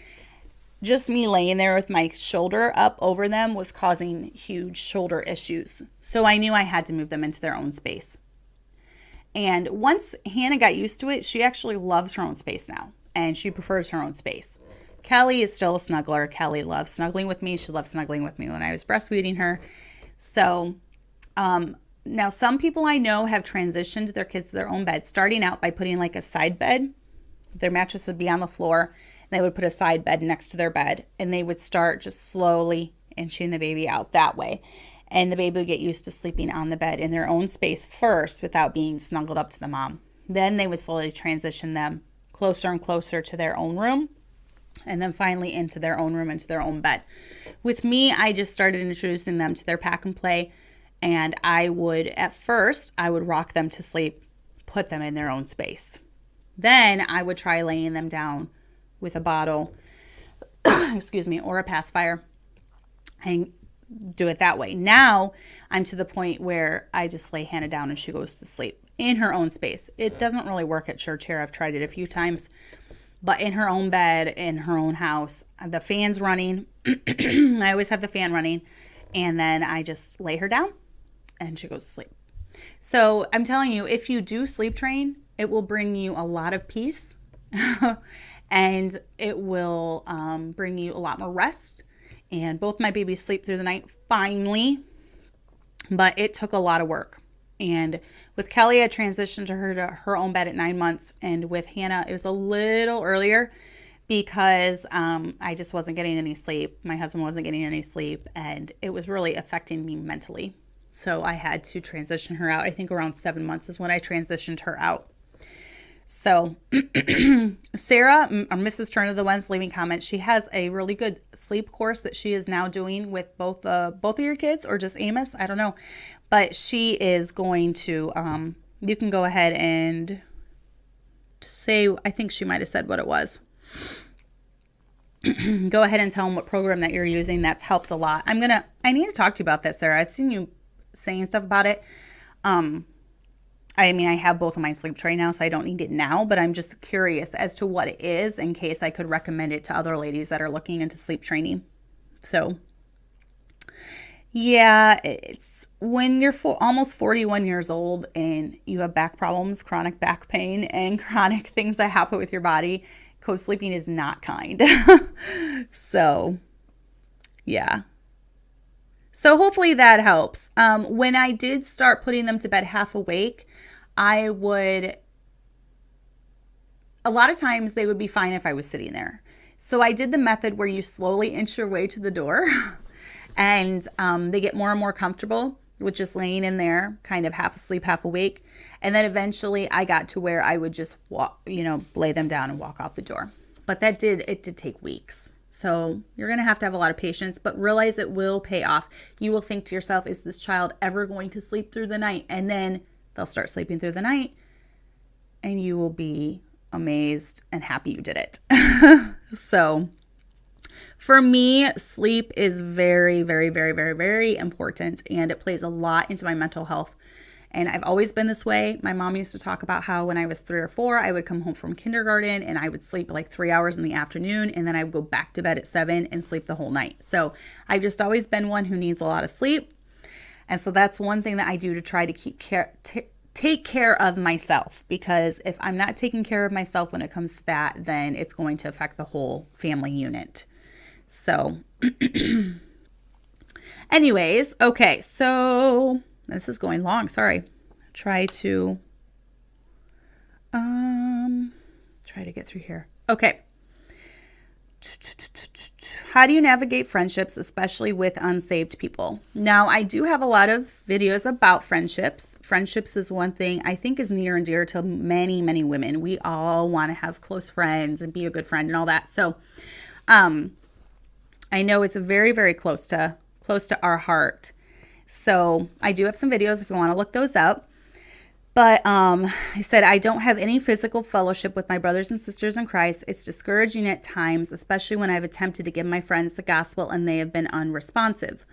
just me laying there with my shoulder up over them was causing huge shoulder issues. So I knew I had to move them into their own space. And once Hannah got used to it, she actually loves her own space now, and she prefers her own space. Kelly is still a snuggler. Kelly loves snuggling with me. She loved snuggling with me when I was breastfeeding her. So now some people I know have transitioned their kids to their own bed, starting out by putting like a side bed. Their mattress would be on the floor. They would put a side bed next to their bed, and they would start just slowly inching the baby out that way. And the baby would get used to sleeping on the bed in their own space first without being snuggled up to the mom. Then they would slowly transition them closer and closer to their own room, and then finally into their own room, into their own bed. With me, I just started introducing them to their pack and play, and at first, I would rock them to sleep, put them in their own space. Then I would try laying them down with a bottle, excuse me, or a pacifier, and do it that way. Now I'm to the point where I just lay Hannah down and she goes to sleep in her own space. It doesn't really work at church here. I've tried it a few times, but in her own bed, in her own house, the fan's running. I always have the fan running, and then I just lay her down and she goes to sleep. So I'm telling you, if you do sleep train, it will bring you a lot of peace and it will bring you a lot more rest. And both my babies sleep through the night finally, but it took a lot of work. And with Kelly, I transitioned her to her own bed at 9 months. And with Hannah, it was a little earlier because I just wasn't getting any sleep. My husband wasn't getting any sleep, and it was really affecting me mentally. So I had to transition her out. I think around 7 months is when I transitioned her out. So Sarah, or Mrs. Turner, the one's leaving comments, she has a really good sleep course that she is now doing with both of your kids, or just Amos. I don't know. But she is going to, you can go ahead and say, I think she might have said what it was. Go ahead and tell them what program that you're using. That's helped a lot. I need to talk to you about that, Sarah. I've seen you saying stuff about it. I mean, I have both of my sleep trained now, so I don't need it now, but I'm just curious as to what it is in case I could recommend it to other ladies that are looking into sleep training. So, yeah, it's when you're almost 41 years old and you have back problems, chronic back pain, and chronic things that happen with your body, co-sleeping is not kind. So, yeah. So hopefully that helps. When I did start putting them to bed half awake, a lot of times they would be fine if I was sitting there. So I did the method where you slowly inch your way to the door and they get more and more comfortable with just laying in there, kind of half asleep, half awake. And then eventually I got to where I would just walk, lay them down and walk out the door. But it did take weeks. So you're going to have a lot of patience, but realize it will pay off. You will think to yourself, is this child ever going to sleep through the night? And then they'll start sleeping through the night and you will be amazed and happy you did it. So for me, sleep is very, very, very, very, very important, and it plays a lot into my mental health. And I've always been this way. My mom used to talk about how when I was 3 or 4, I would come home from kindergarten and I would sleep like 3 hours in the afternoon, and then I would go back to bed at 7 and sleep the whole night. So I've just always been one who needs a lot of sleep. And so that's one thing that I do to try to take care of myself, because if I'm not taking care of myself when it comes to that, then it's going to affect the whole family unit. So anyways, okay, so this is going long. Sorry. Try to get through here. Okay. How do you navigate friendships, especially with unsaved people? Now, I do have a lot of videos about friendships. Friendships is one thing I think is near and dear to many, many women. We all want to have close friends and be a good friend and all that. So, I know it's very, very close to our heart. So I do have some videos if you want to look those up. But I said, I don't have any physical fellowship with my brothers and sisters in Christ. It's discouraging at times, especially when I've attempted to give my friends the gospel and they have been unresponsive.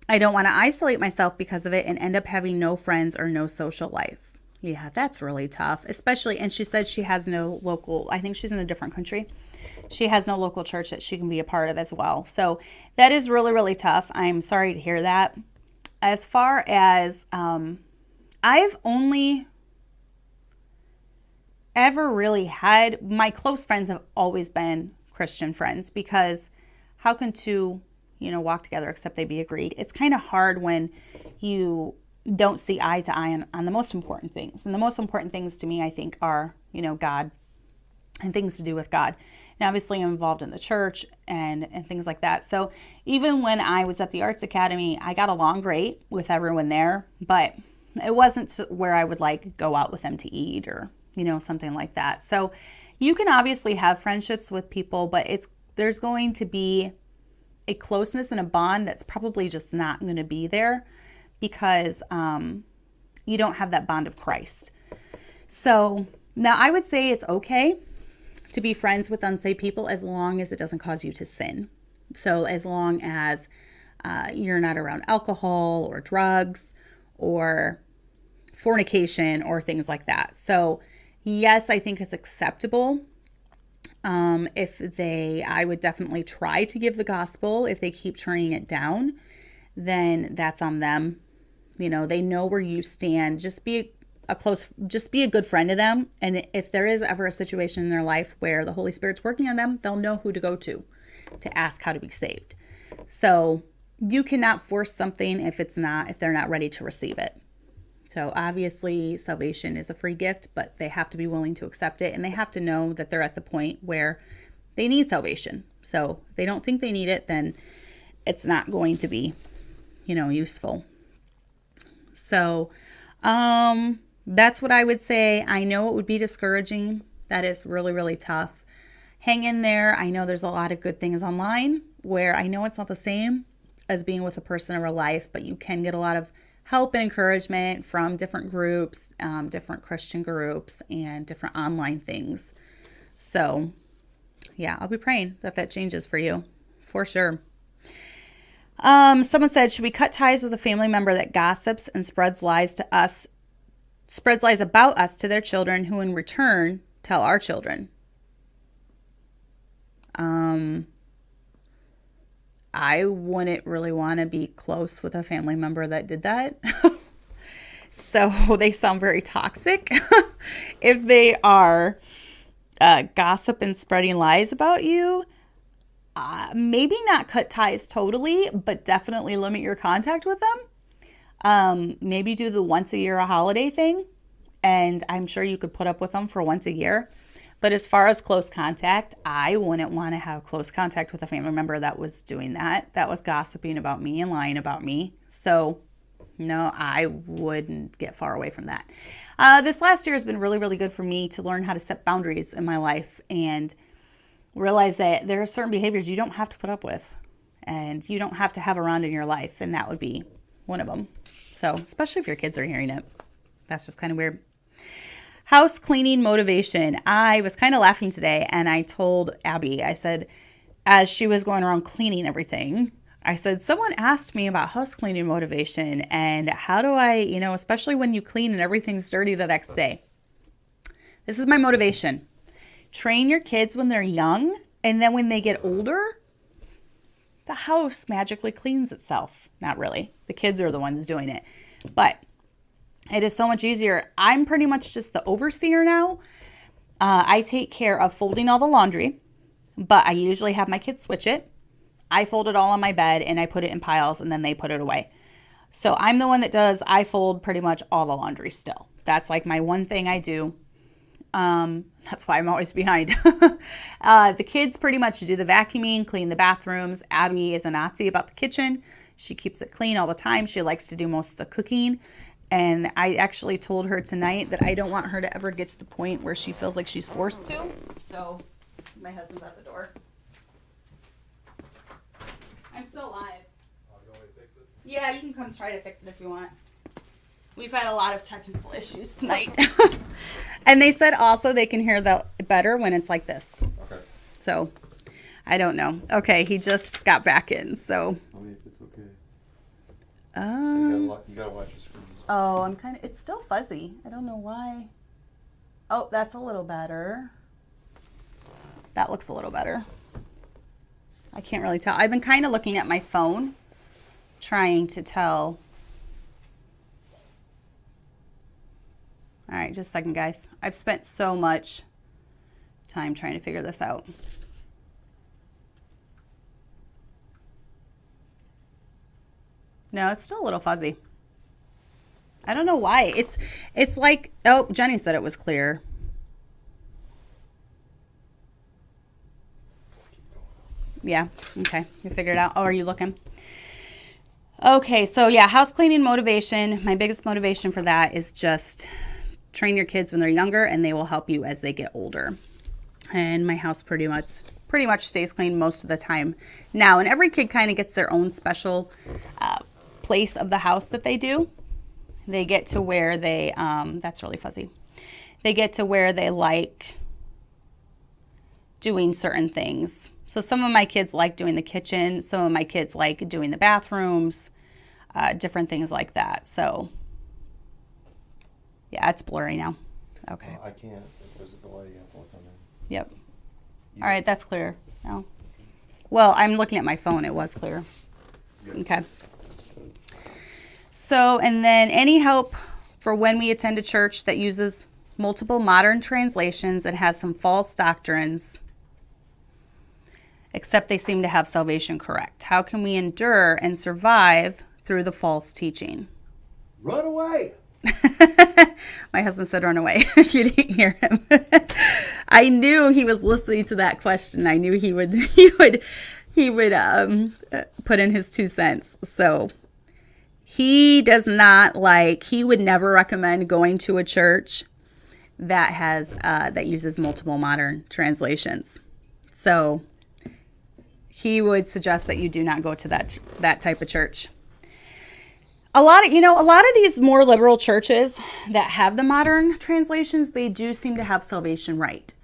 I don't want to isolate myself because of it and end up having no friends or no social life. Yeah, that's really tough, especially, and she said she has no local, I think she's in a different country. She has no local church that she can be a part of as well. So that is really, really tough. I'm sorry to hear that. As far as, I've only ever really had, my close friends have always been Christian friends, because how can two, walk together except they be agreed? It's kind of hard when you don't see eye to eye on the most important things. And the most important things to me, I think, are, God and things to do with God. And obviously I'm involved in the church and things like that. So even when I was at the Arts Academy, I got along great with everyone there, but it wasn't where I would go out with them to eat or, something like that. So you can obviously have friendships with people, but there's going to be a closeness and a bond that's probably just not going to be there because you don't have that bond of Christ. So now I would say it's okay to be friends with unsaved people as long as it doesn't cause you to sin. So as long as you're not around alcohol or drugs or fornication or things like that. So yes, I think it's acceptable. I would definitely try to give the gospel. If they keep turning it down, then that's on them. You know, they know where you stand. Just be a good friend to them. And if there is ever a situation in their life where the Holy Spirit's working on them, they'll know who to go to ask how to be saved. So you cannot force something if they're not ready to receive it. So obviously salvation is a free gift, but they have to be willing to accept it, and they have to know that they're at the point where they need salvation. So if they don't think they need it, then it's not going to be, useful. So that's what I would say. I know it would be discouraging. That is really, really tough. Hang in there. I know there's a lot of good things online where I know it's not the same as being with a person in real life, but you can get a lot of help and encouragement from different groups, different Christian groups, and different online things. So yeah, I'll be praying that changes for you for sure. Someone said, should we cut ties with a family member that gossips and spreads lies about us to their children, who in return tell our children? I wouldn't really want to be close with a family member that did that. So they sound very toxic. If they are gossip and spreading lies about you, maybe not cut ties totally, but definitely limit your contact with them. Maybe do the once a year a holiday thing, and I'm sure you could put up with them for once a year. But as far as close contact, I wouldn't want to have close contact with a family member that was doing that was gossiping about me and lying about me. So no, I wouldn't get far away from that. This last year has been really, really good for me to learn how to set boundaries in my life and realize that there are certain behaviors you don't have to put up with and you don't have to have around in your life. And that would be one of them. So especially if your kids are hearing it, that's just kind of weird. House cleaning motivation. I was kind of laughing today, and I told Abby, I said, as she was going around cleaning everything, I said, someone asked me about house cleaning motivation and how do I, especially when you clean and everything's dirty the next day. This is my motivation. Train your kids when they're young, and then when they get older, the house magically cleans itself. Not really. The kids are the ones doing it. But it is so much easier. I'm pretty much just the overseer now. I take care of folding all the laundry, but I usually have my kids switch it. I fold it all on my bed and I put it in piles and then they put it away. So I'm the one that I fold pretty much all the laundry still. That's like my one thing I do. That's why I'm always behind. The kids pretty much do the vacuuming, clean the bathrooms. Abby is a Nazi about the kitchen. She keeps it clean all the time. She likes to do most of the cooking. And I actually told her tonight that I don't want her to ever get to the point where she feels like she's forced to. So my husband's at the door. I'm still alive. Oh, you want me to fix it? Yeah, you can come try to fix it if you want. We've had a lot of technical issues tonight. And they said also they can hear better when it's like this. Okay. So I don't know. Okay, he just got back in, so. I mean, if it's okay. You gotta watch your screen. Oh, it's still fuzzy. I don't know why. Oh, that's a little better. That looks a little better. I can't really tell. I've been kind of looking at my phone, trying to tell. All right, just a second, guys. I've spent so much time trying to figure this out. No, it's still a little fuzzy. I don't know why. It's like, oh, Jenny said it was clear. Yeah, okay. You figured it out. Oh, are you looking? Okay, so yeah, house cleaning motivation. My biggest motivation for that is just train your kids when they're younger and they will help you as they get older. And my house pretty much stays clean most of the time now. And every kid kind of gets their own special place of the house that they do. They get to where they, that's really fuzzy. They get to where they like doing certain things. So some of my kids like doing the kitchen. Some of my kids like doing the bathrooms, different things like that. So yeah, it's blurry now. Okay. I can't. If there's a delay, you have to look on there. Yep. All right, that's clear now. Well, I'm looking at my phone. It was clear. Yep. Okay. So, and then any help for when we attend a church that uses multiple modern translations and has some false doctrines, except they seem to have salvation correct. How can we endure and survive through the false teaching? Run away! My husband said run away. You didn't hear him. I knew he was listening to that question. I knew he would put in his 2 cents. So he would never recommend going to a church that uses multiple modern translations. So he would suggest that you do not go to that type of church. A lot of these more liberal churches that have the modern translations, they do seem to have salvation right.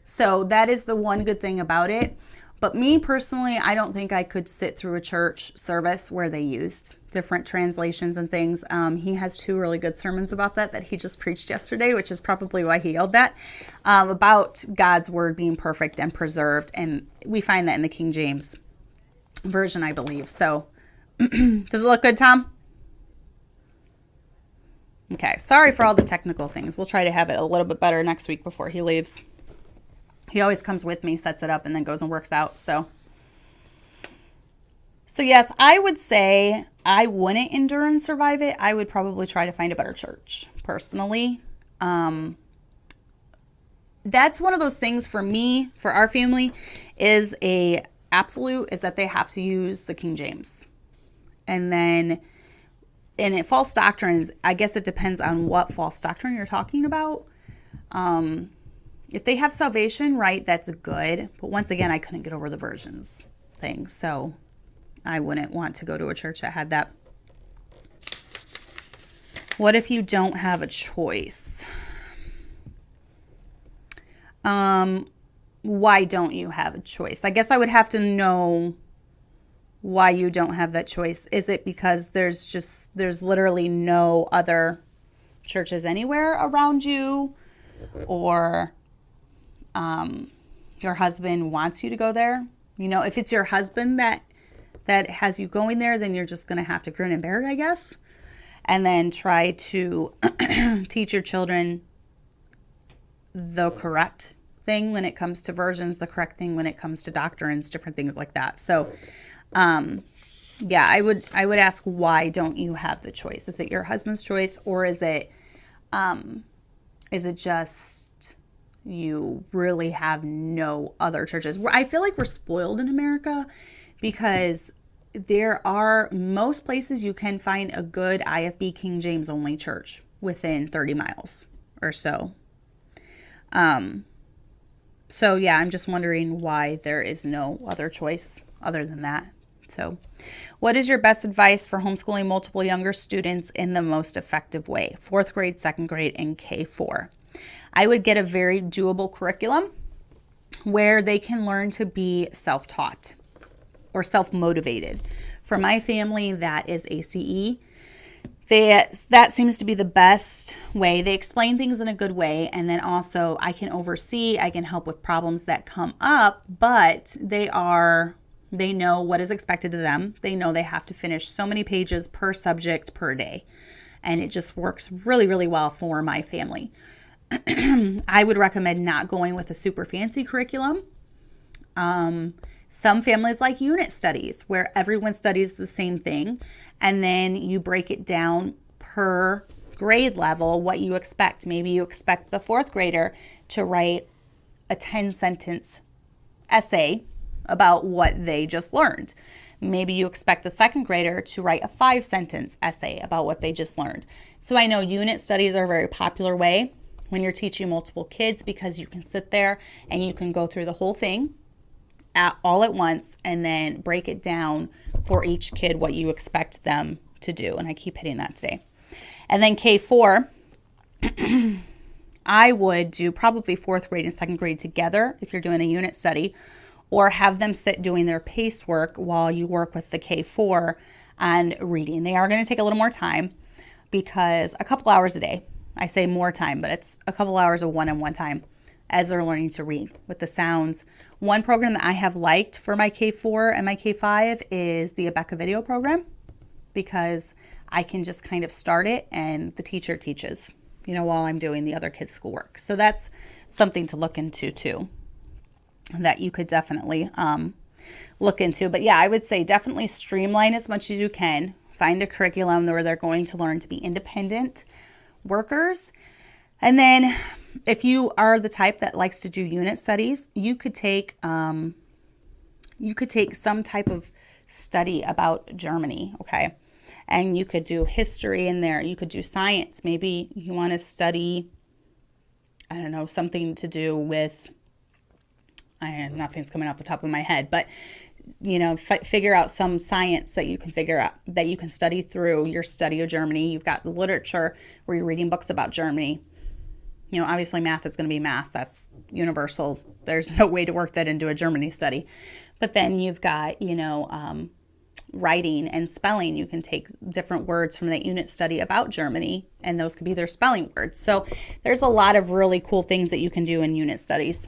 So that is the one good thing about it. But me personally, I don't think I could sit through a church service where they used different translations and things. He has 2 really good sermons about that he just preached yesterday, which is probably why he yelled that, about God's word being perfect and preserved. And we find that in the King James version, I believe. So does it look good, Tom? Okay, sorry for all the technical things. We'll try to have it a little bit better next week before he leaves. He always comes with me, sets it up, and then goes and works out. So yes, I would say I wouldn't endure and survive it. I would probably try to find a better church, personally. That's one of those things for me, for our family, is a absolute, is that they have to use the King James. And then false doctrines, I guess it depends on what false doctrine you're talking about. If they have salvation, right, that's good. But once again, I couldn't get over the versions thing. So I wouldn't want to go to a church that had that. What if you don't have a choice? Why don't you have a choice? I guess I would have to know why you don't have that choice. Is it because there's literally no other churches anywhere around you, or your husband wants you to go there? If it's your husband that has you going there, then you're just going to have to grin and bear it, I guess, and then try to teach your children the correct thing when it comes to versions, the correct thing when it comes to doctrines, different things like that. So yeah, I would ask, why don't you have the choice? Is it your husband's choice, or is it just you really have no other churches? I feel like we're spoiled in America because there are most places you can find a good IFB King James only church within 30 miles or so. So yeah, I'm just wondering why there is no other choice other than that. So what is your best advice for homeschooling multiple younger students in the most effective way? 4th grade, 2nd grade, and K4. I would get a very doable curriculum where they can learn to be self-taught or self-motivated. For my family, that is ACE. That seems to be the best way. They explain things in a good way, and then also I can oversee, I can help with problems that come up, but they know what is expected of them. They know they have to finish so many pages per subject per day, and it just works really, really well for my family. I would recommend not going with a super fancy curriculum. Some families like unit studies where everyone studies the same thing, and then you break it down per grade level what you expect. Maybe you expect the 4th grader to write a 10-sentence essay about what they just learned. Maybe you expect the 2nd grader to write a 5-sentence essay about what they just learned. So I know unit studies are a very popular way when you're teaching multiple kids, because you can sit there and you can go through the whole thing all at once and then break it down for each kid what you expect them to do. And I keep hitting that today. And then K4, I would do probably 4th grade and 2nd grade together if you're doing a unit study, or have them sit doing their pace work while you work with the K4 on reading. They are going to take a little more time because a couple hours a day, I say more time, but it's a couple hours of one-on-one time as they're learning to read with the sounds. One program that I have liked for my K4 and my K5 is the Abeka video program, because I can just kind of start it and the teacher teaches, while I'm doing the other kids' schoolwork. So that's something to look into too, that you could definitely look into. But yeah, I would say definitely streamline as much as you can. Find a curriculum where they're going to learn to be independent workers. And then if you are the type that likes to do unit studies, you could take some type of study about Germany, okay? And you could do history in there. You could do science. Maybe you want to study, I don't know, something to do with, nothing's coming off the top of my head, but figure out some science that you can figure out, that you can study through your study of Germany. You've got the literature where you're reading books about Germany. Obviously math is going to be math. That's universal. There's no way to work that into a Germany study. But then you've got, writing and spelling. You can take different words from that unit study about Germany, and those could be their spelling words. So there's a lot of really cool things that you can do in unit studies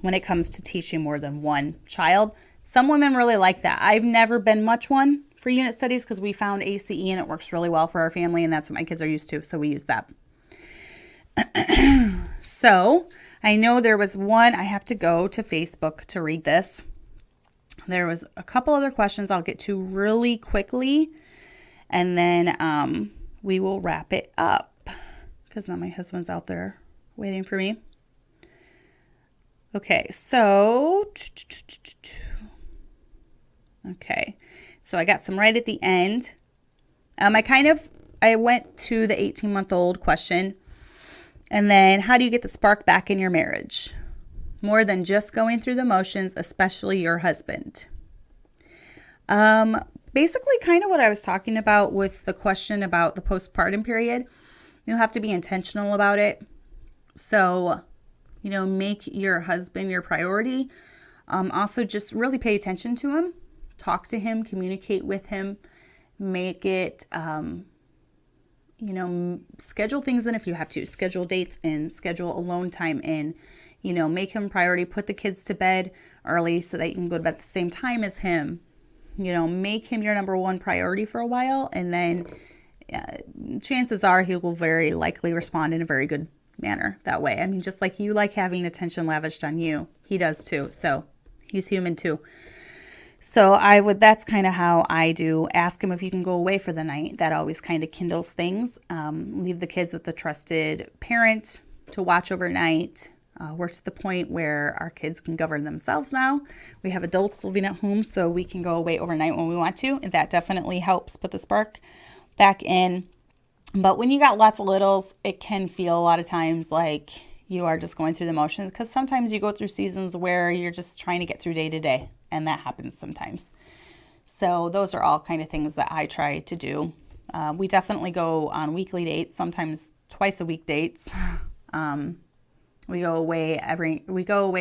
when it comes to teaching more than one child. Some women really like that. I've never been much one for unit studies because we found ACE and it works really well for our family, and that's what my kids are used to, so we use that. So I know there was one, I have to go to Facebook to read this. There was a couple other questions I'll get to really quickly, and then we will wrap it up because now my husband's out there waiting for me. Okay, so I got some right at the end. I went to the 18-month-old question, and then how do you get the spark back in your marriage? More than just going through the motions, especially your husband. Basically kind of what I was talking about with the question about the postpartum period. You'll have to be intentional about it. So, make your husband your priority. Also just really pay attention to him. Talk to him, communicate with him, make it, schedule things in if you have to, schedule dates in, schedule alone time in, make him priority, put the kids to bed early so that you can go to bed at the same time as him, make him your number one priority for a while. And then chances are he will very likely respond in a very good manner that way. I mean, just like you like having attention lavished on you, he does too. So he's human too. So that's kind of how I do. Ask him if you can go away for the night. That always kind of kindles things. Leave the kids with a trusted parent to watch overnight. We're to the point where our kids can govern themselves now. We have adults living at home, so we can go away overnight when we want to. And that definitely helps put the spark back in. But when you got lots of littles, it can feel a lot of times like you are just going through the motions, because sometimes you go through seasons where you're just trying to get through day to day. And that happens sometimes. So those are all kind of things that I try to do. We definitely go on weekly dates, sometimes twice a week dates. We go away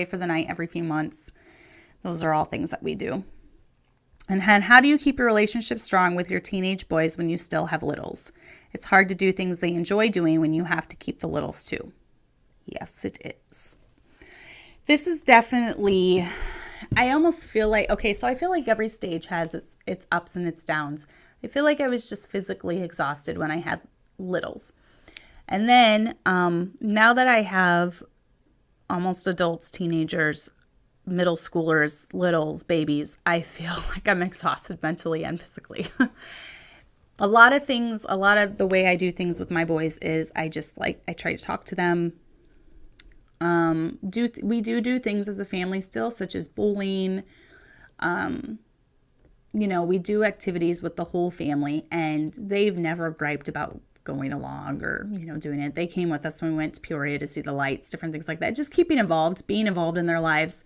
for the night every few months. Those are all things that we do. And how do you keep your relationship strong with your teenage boys when you still have littles? It's hard to do things they enjoy doing when you have to keep the littles too. Yes, it is. This is definitely, I almost feel like, so I feel like every stage has its ups and its downs. I feel like I was just physically exhausted when I had littles. And then now that I have almost adults, teenagers, middle schoolers, littles, babies, I feel like I'm exhausted mentally and physically. A lot of the way I do things with my boys is I try to talk to them. We do things as a family still, such as bowling. We do activities with the whole family, and they've never griped about going along or, doing it. They came with us when we went to Peoria to see the lights, different things like that. Just keeping involved, being involved in their lives.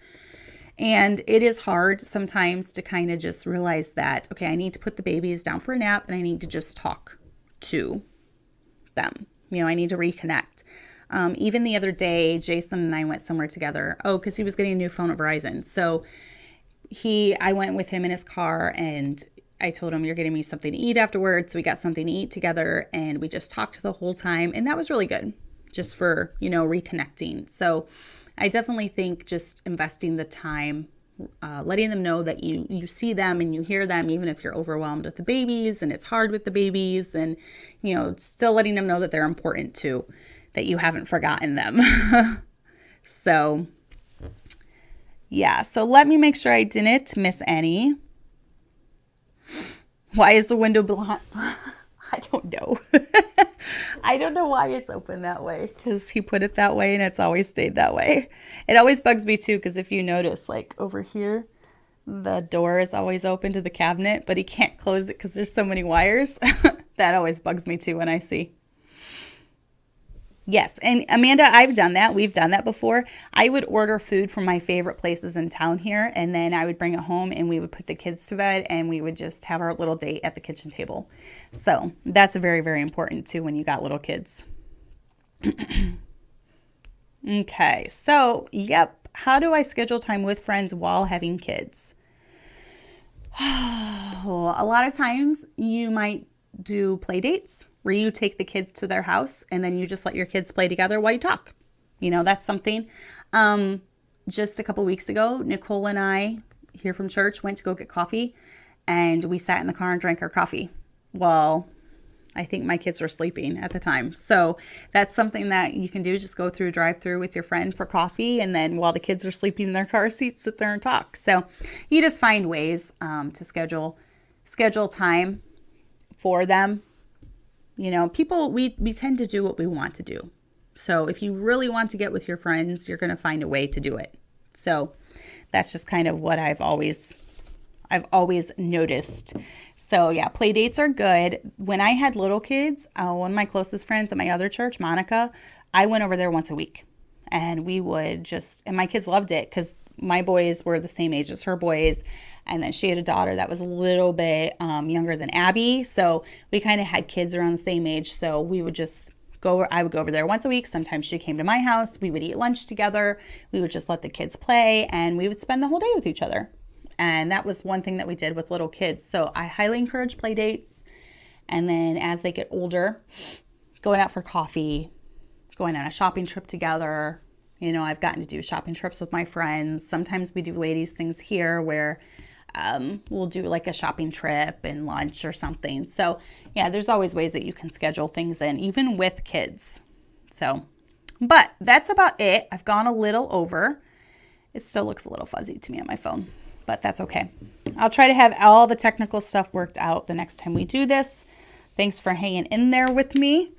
And it is hard sometimes to kind of just realize that, okay, I need to put the babies down for a nap and I need to just talk to them. I need to reconnect. Even the other day, Jason and I went somewhere together. Oh, because he was getting a new phone at Verizon. So I went with him in his car, and I told him, you're getting me something to eat afterwards. So we got something to eat together, and we just talked the whole time. And that was really good, just for, reconnecting. So I definitely think just investing the time, letting them know that you see them and you hear them, even if you're overwhelmed with the babies and it's hard with the babies, and, still letting them know that they're important too, that you haven't forgotten them. So, yeah. So let me make sure I didn't miss any. Why is the window blind? I don't know. I don't know why it's open that way, because he put it that way and it's always stayed that way. It always bugs me too, because if you notice, like over here, the door is always open to the cabinet, but he can't close it because there's so many wires. That always bugs me too when I see. Yes, and Amanda, I've done that. We've done that before. I would order food from my favorite places in town here, and then I would bring it home, and we would put the kids to bed, and we would just have our little date at the kitchen table. So that's very, very important too when you got little kids. Okay, so yep. How do I schedule time with friends while having kids? A lot of times you might do play dates where you take the kids to their house and then you just let your kids play together while you talk. That's something. Just a couple weeks ago, Nicole and I here from church went to go get coffee, and we sat in the car and drank our coffee. Well, I think my kids were sleeping at the time. So that's something that you can do. Just go through a drive-through with your friend for coffee, and then while the kids are sleeping in their car seats, sit there and talk. So you just find ways to schedule time for them. People, we tend to do what we want to do. So if you really want to get with your friends, you're going to find a way to do it. So that's just kind of what I've always noticed. So yeah, play dates are good. When I had little kids, one of my closest friends at my other church, Monica, I went over there once a week, and we would and my kids loved it because my boys were the same age as her boys. And then she had a daughter that was a little bit younger than Abby. So we kind of had kids around the same age. So we would just I would go over there once a week. Sometimes she came to my house. We would eat lunch together. We would just let the kids play, and we would spend the whole day with each other. And that was one thing that we did with little kids. So I highly encourage play dates. And then as they get older, going out for coffee, going on a shopping trip together. I've gotten to do shopping trips with my friends. Sometimes we do ladies things here where we'll do like a shopping trip and lunch or something. So yeah, there's always ways that you can schedule things in, even with kids. So, but that's about it. I've gone a little over. It still looks a little fuzzy to me on my phone, but that's okay. I'll try to have all the technical stuff worked out the next time we do this. Thanks for hanging in there with me.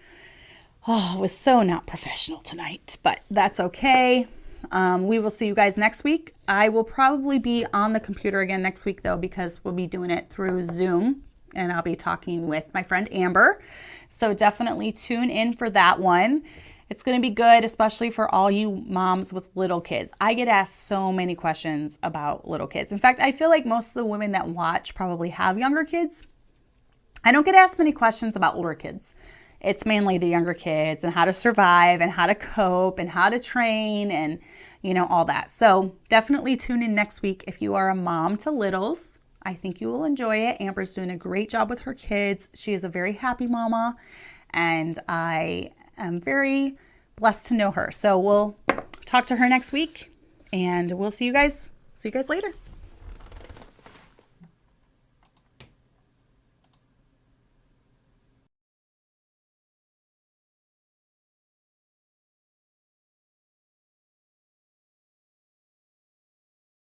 Oh, it was so not professional tonight, but that's okay. We will see you guys next week. I will probably be on the computer again next week, though, because we'll be doing it through Zoom, and I'll be talking with my friend Amber. So definitely tune in for that one. It's going to be good, especially for all you moms with little kids. I get asked so many questions about little kids. In fact, I feel like most of the women that watch probably have younger kids. I don't get asked many questions about older kids. It's mainly the younger kids and how to survive and how to cope and how to train and, all that. So definitely tune in next week if you are a mom to littles. I think you will enjoy it. Amber's doing a great job with her kids. She is a very happy mama, and I am very blessed to know her. So we'll talk to her next week, and we'll see you guys later.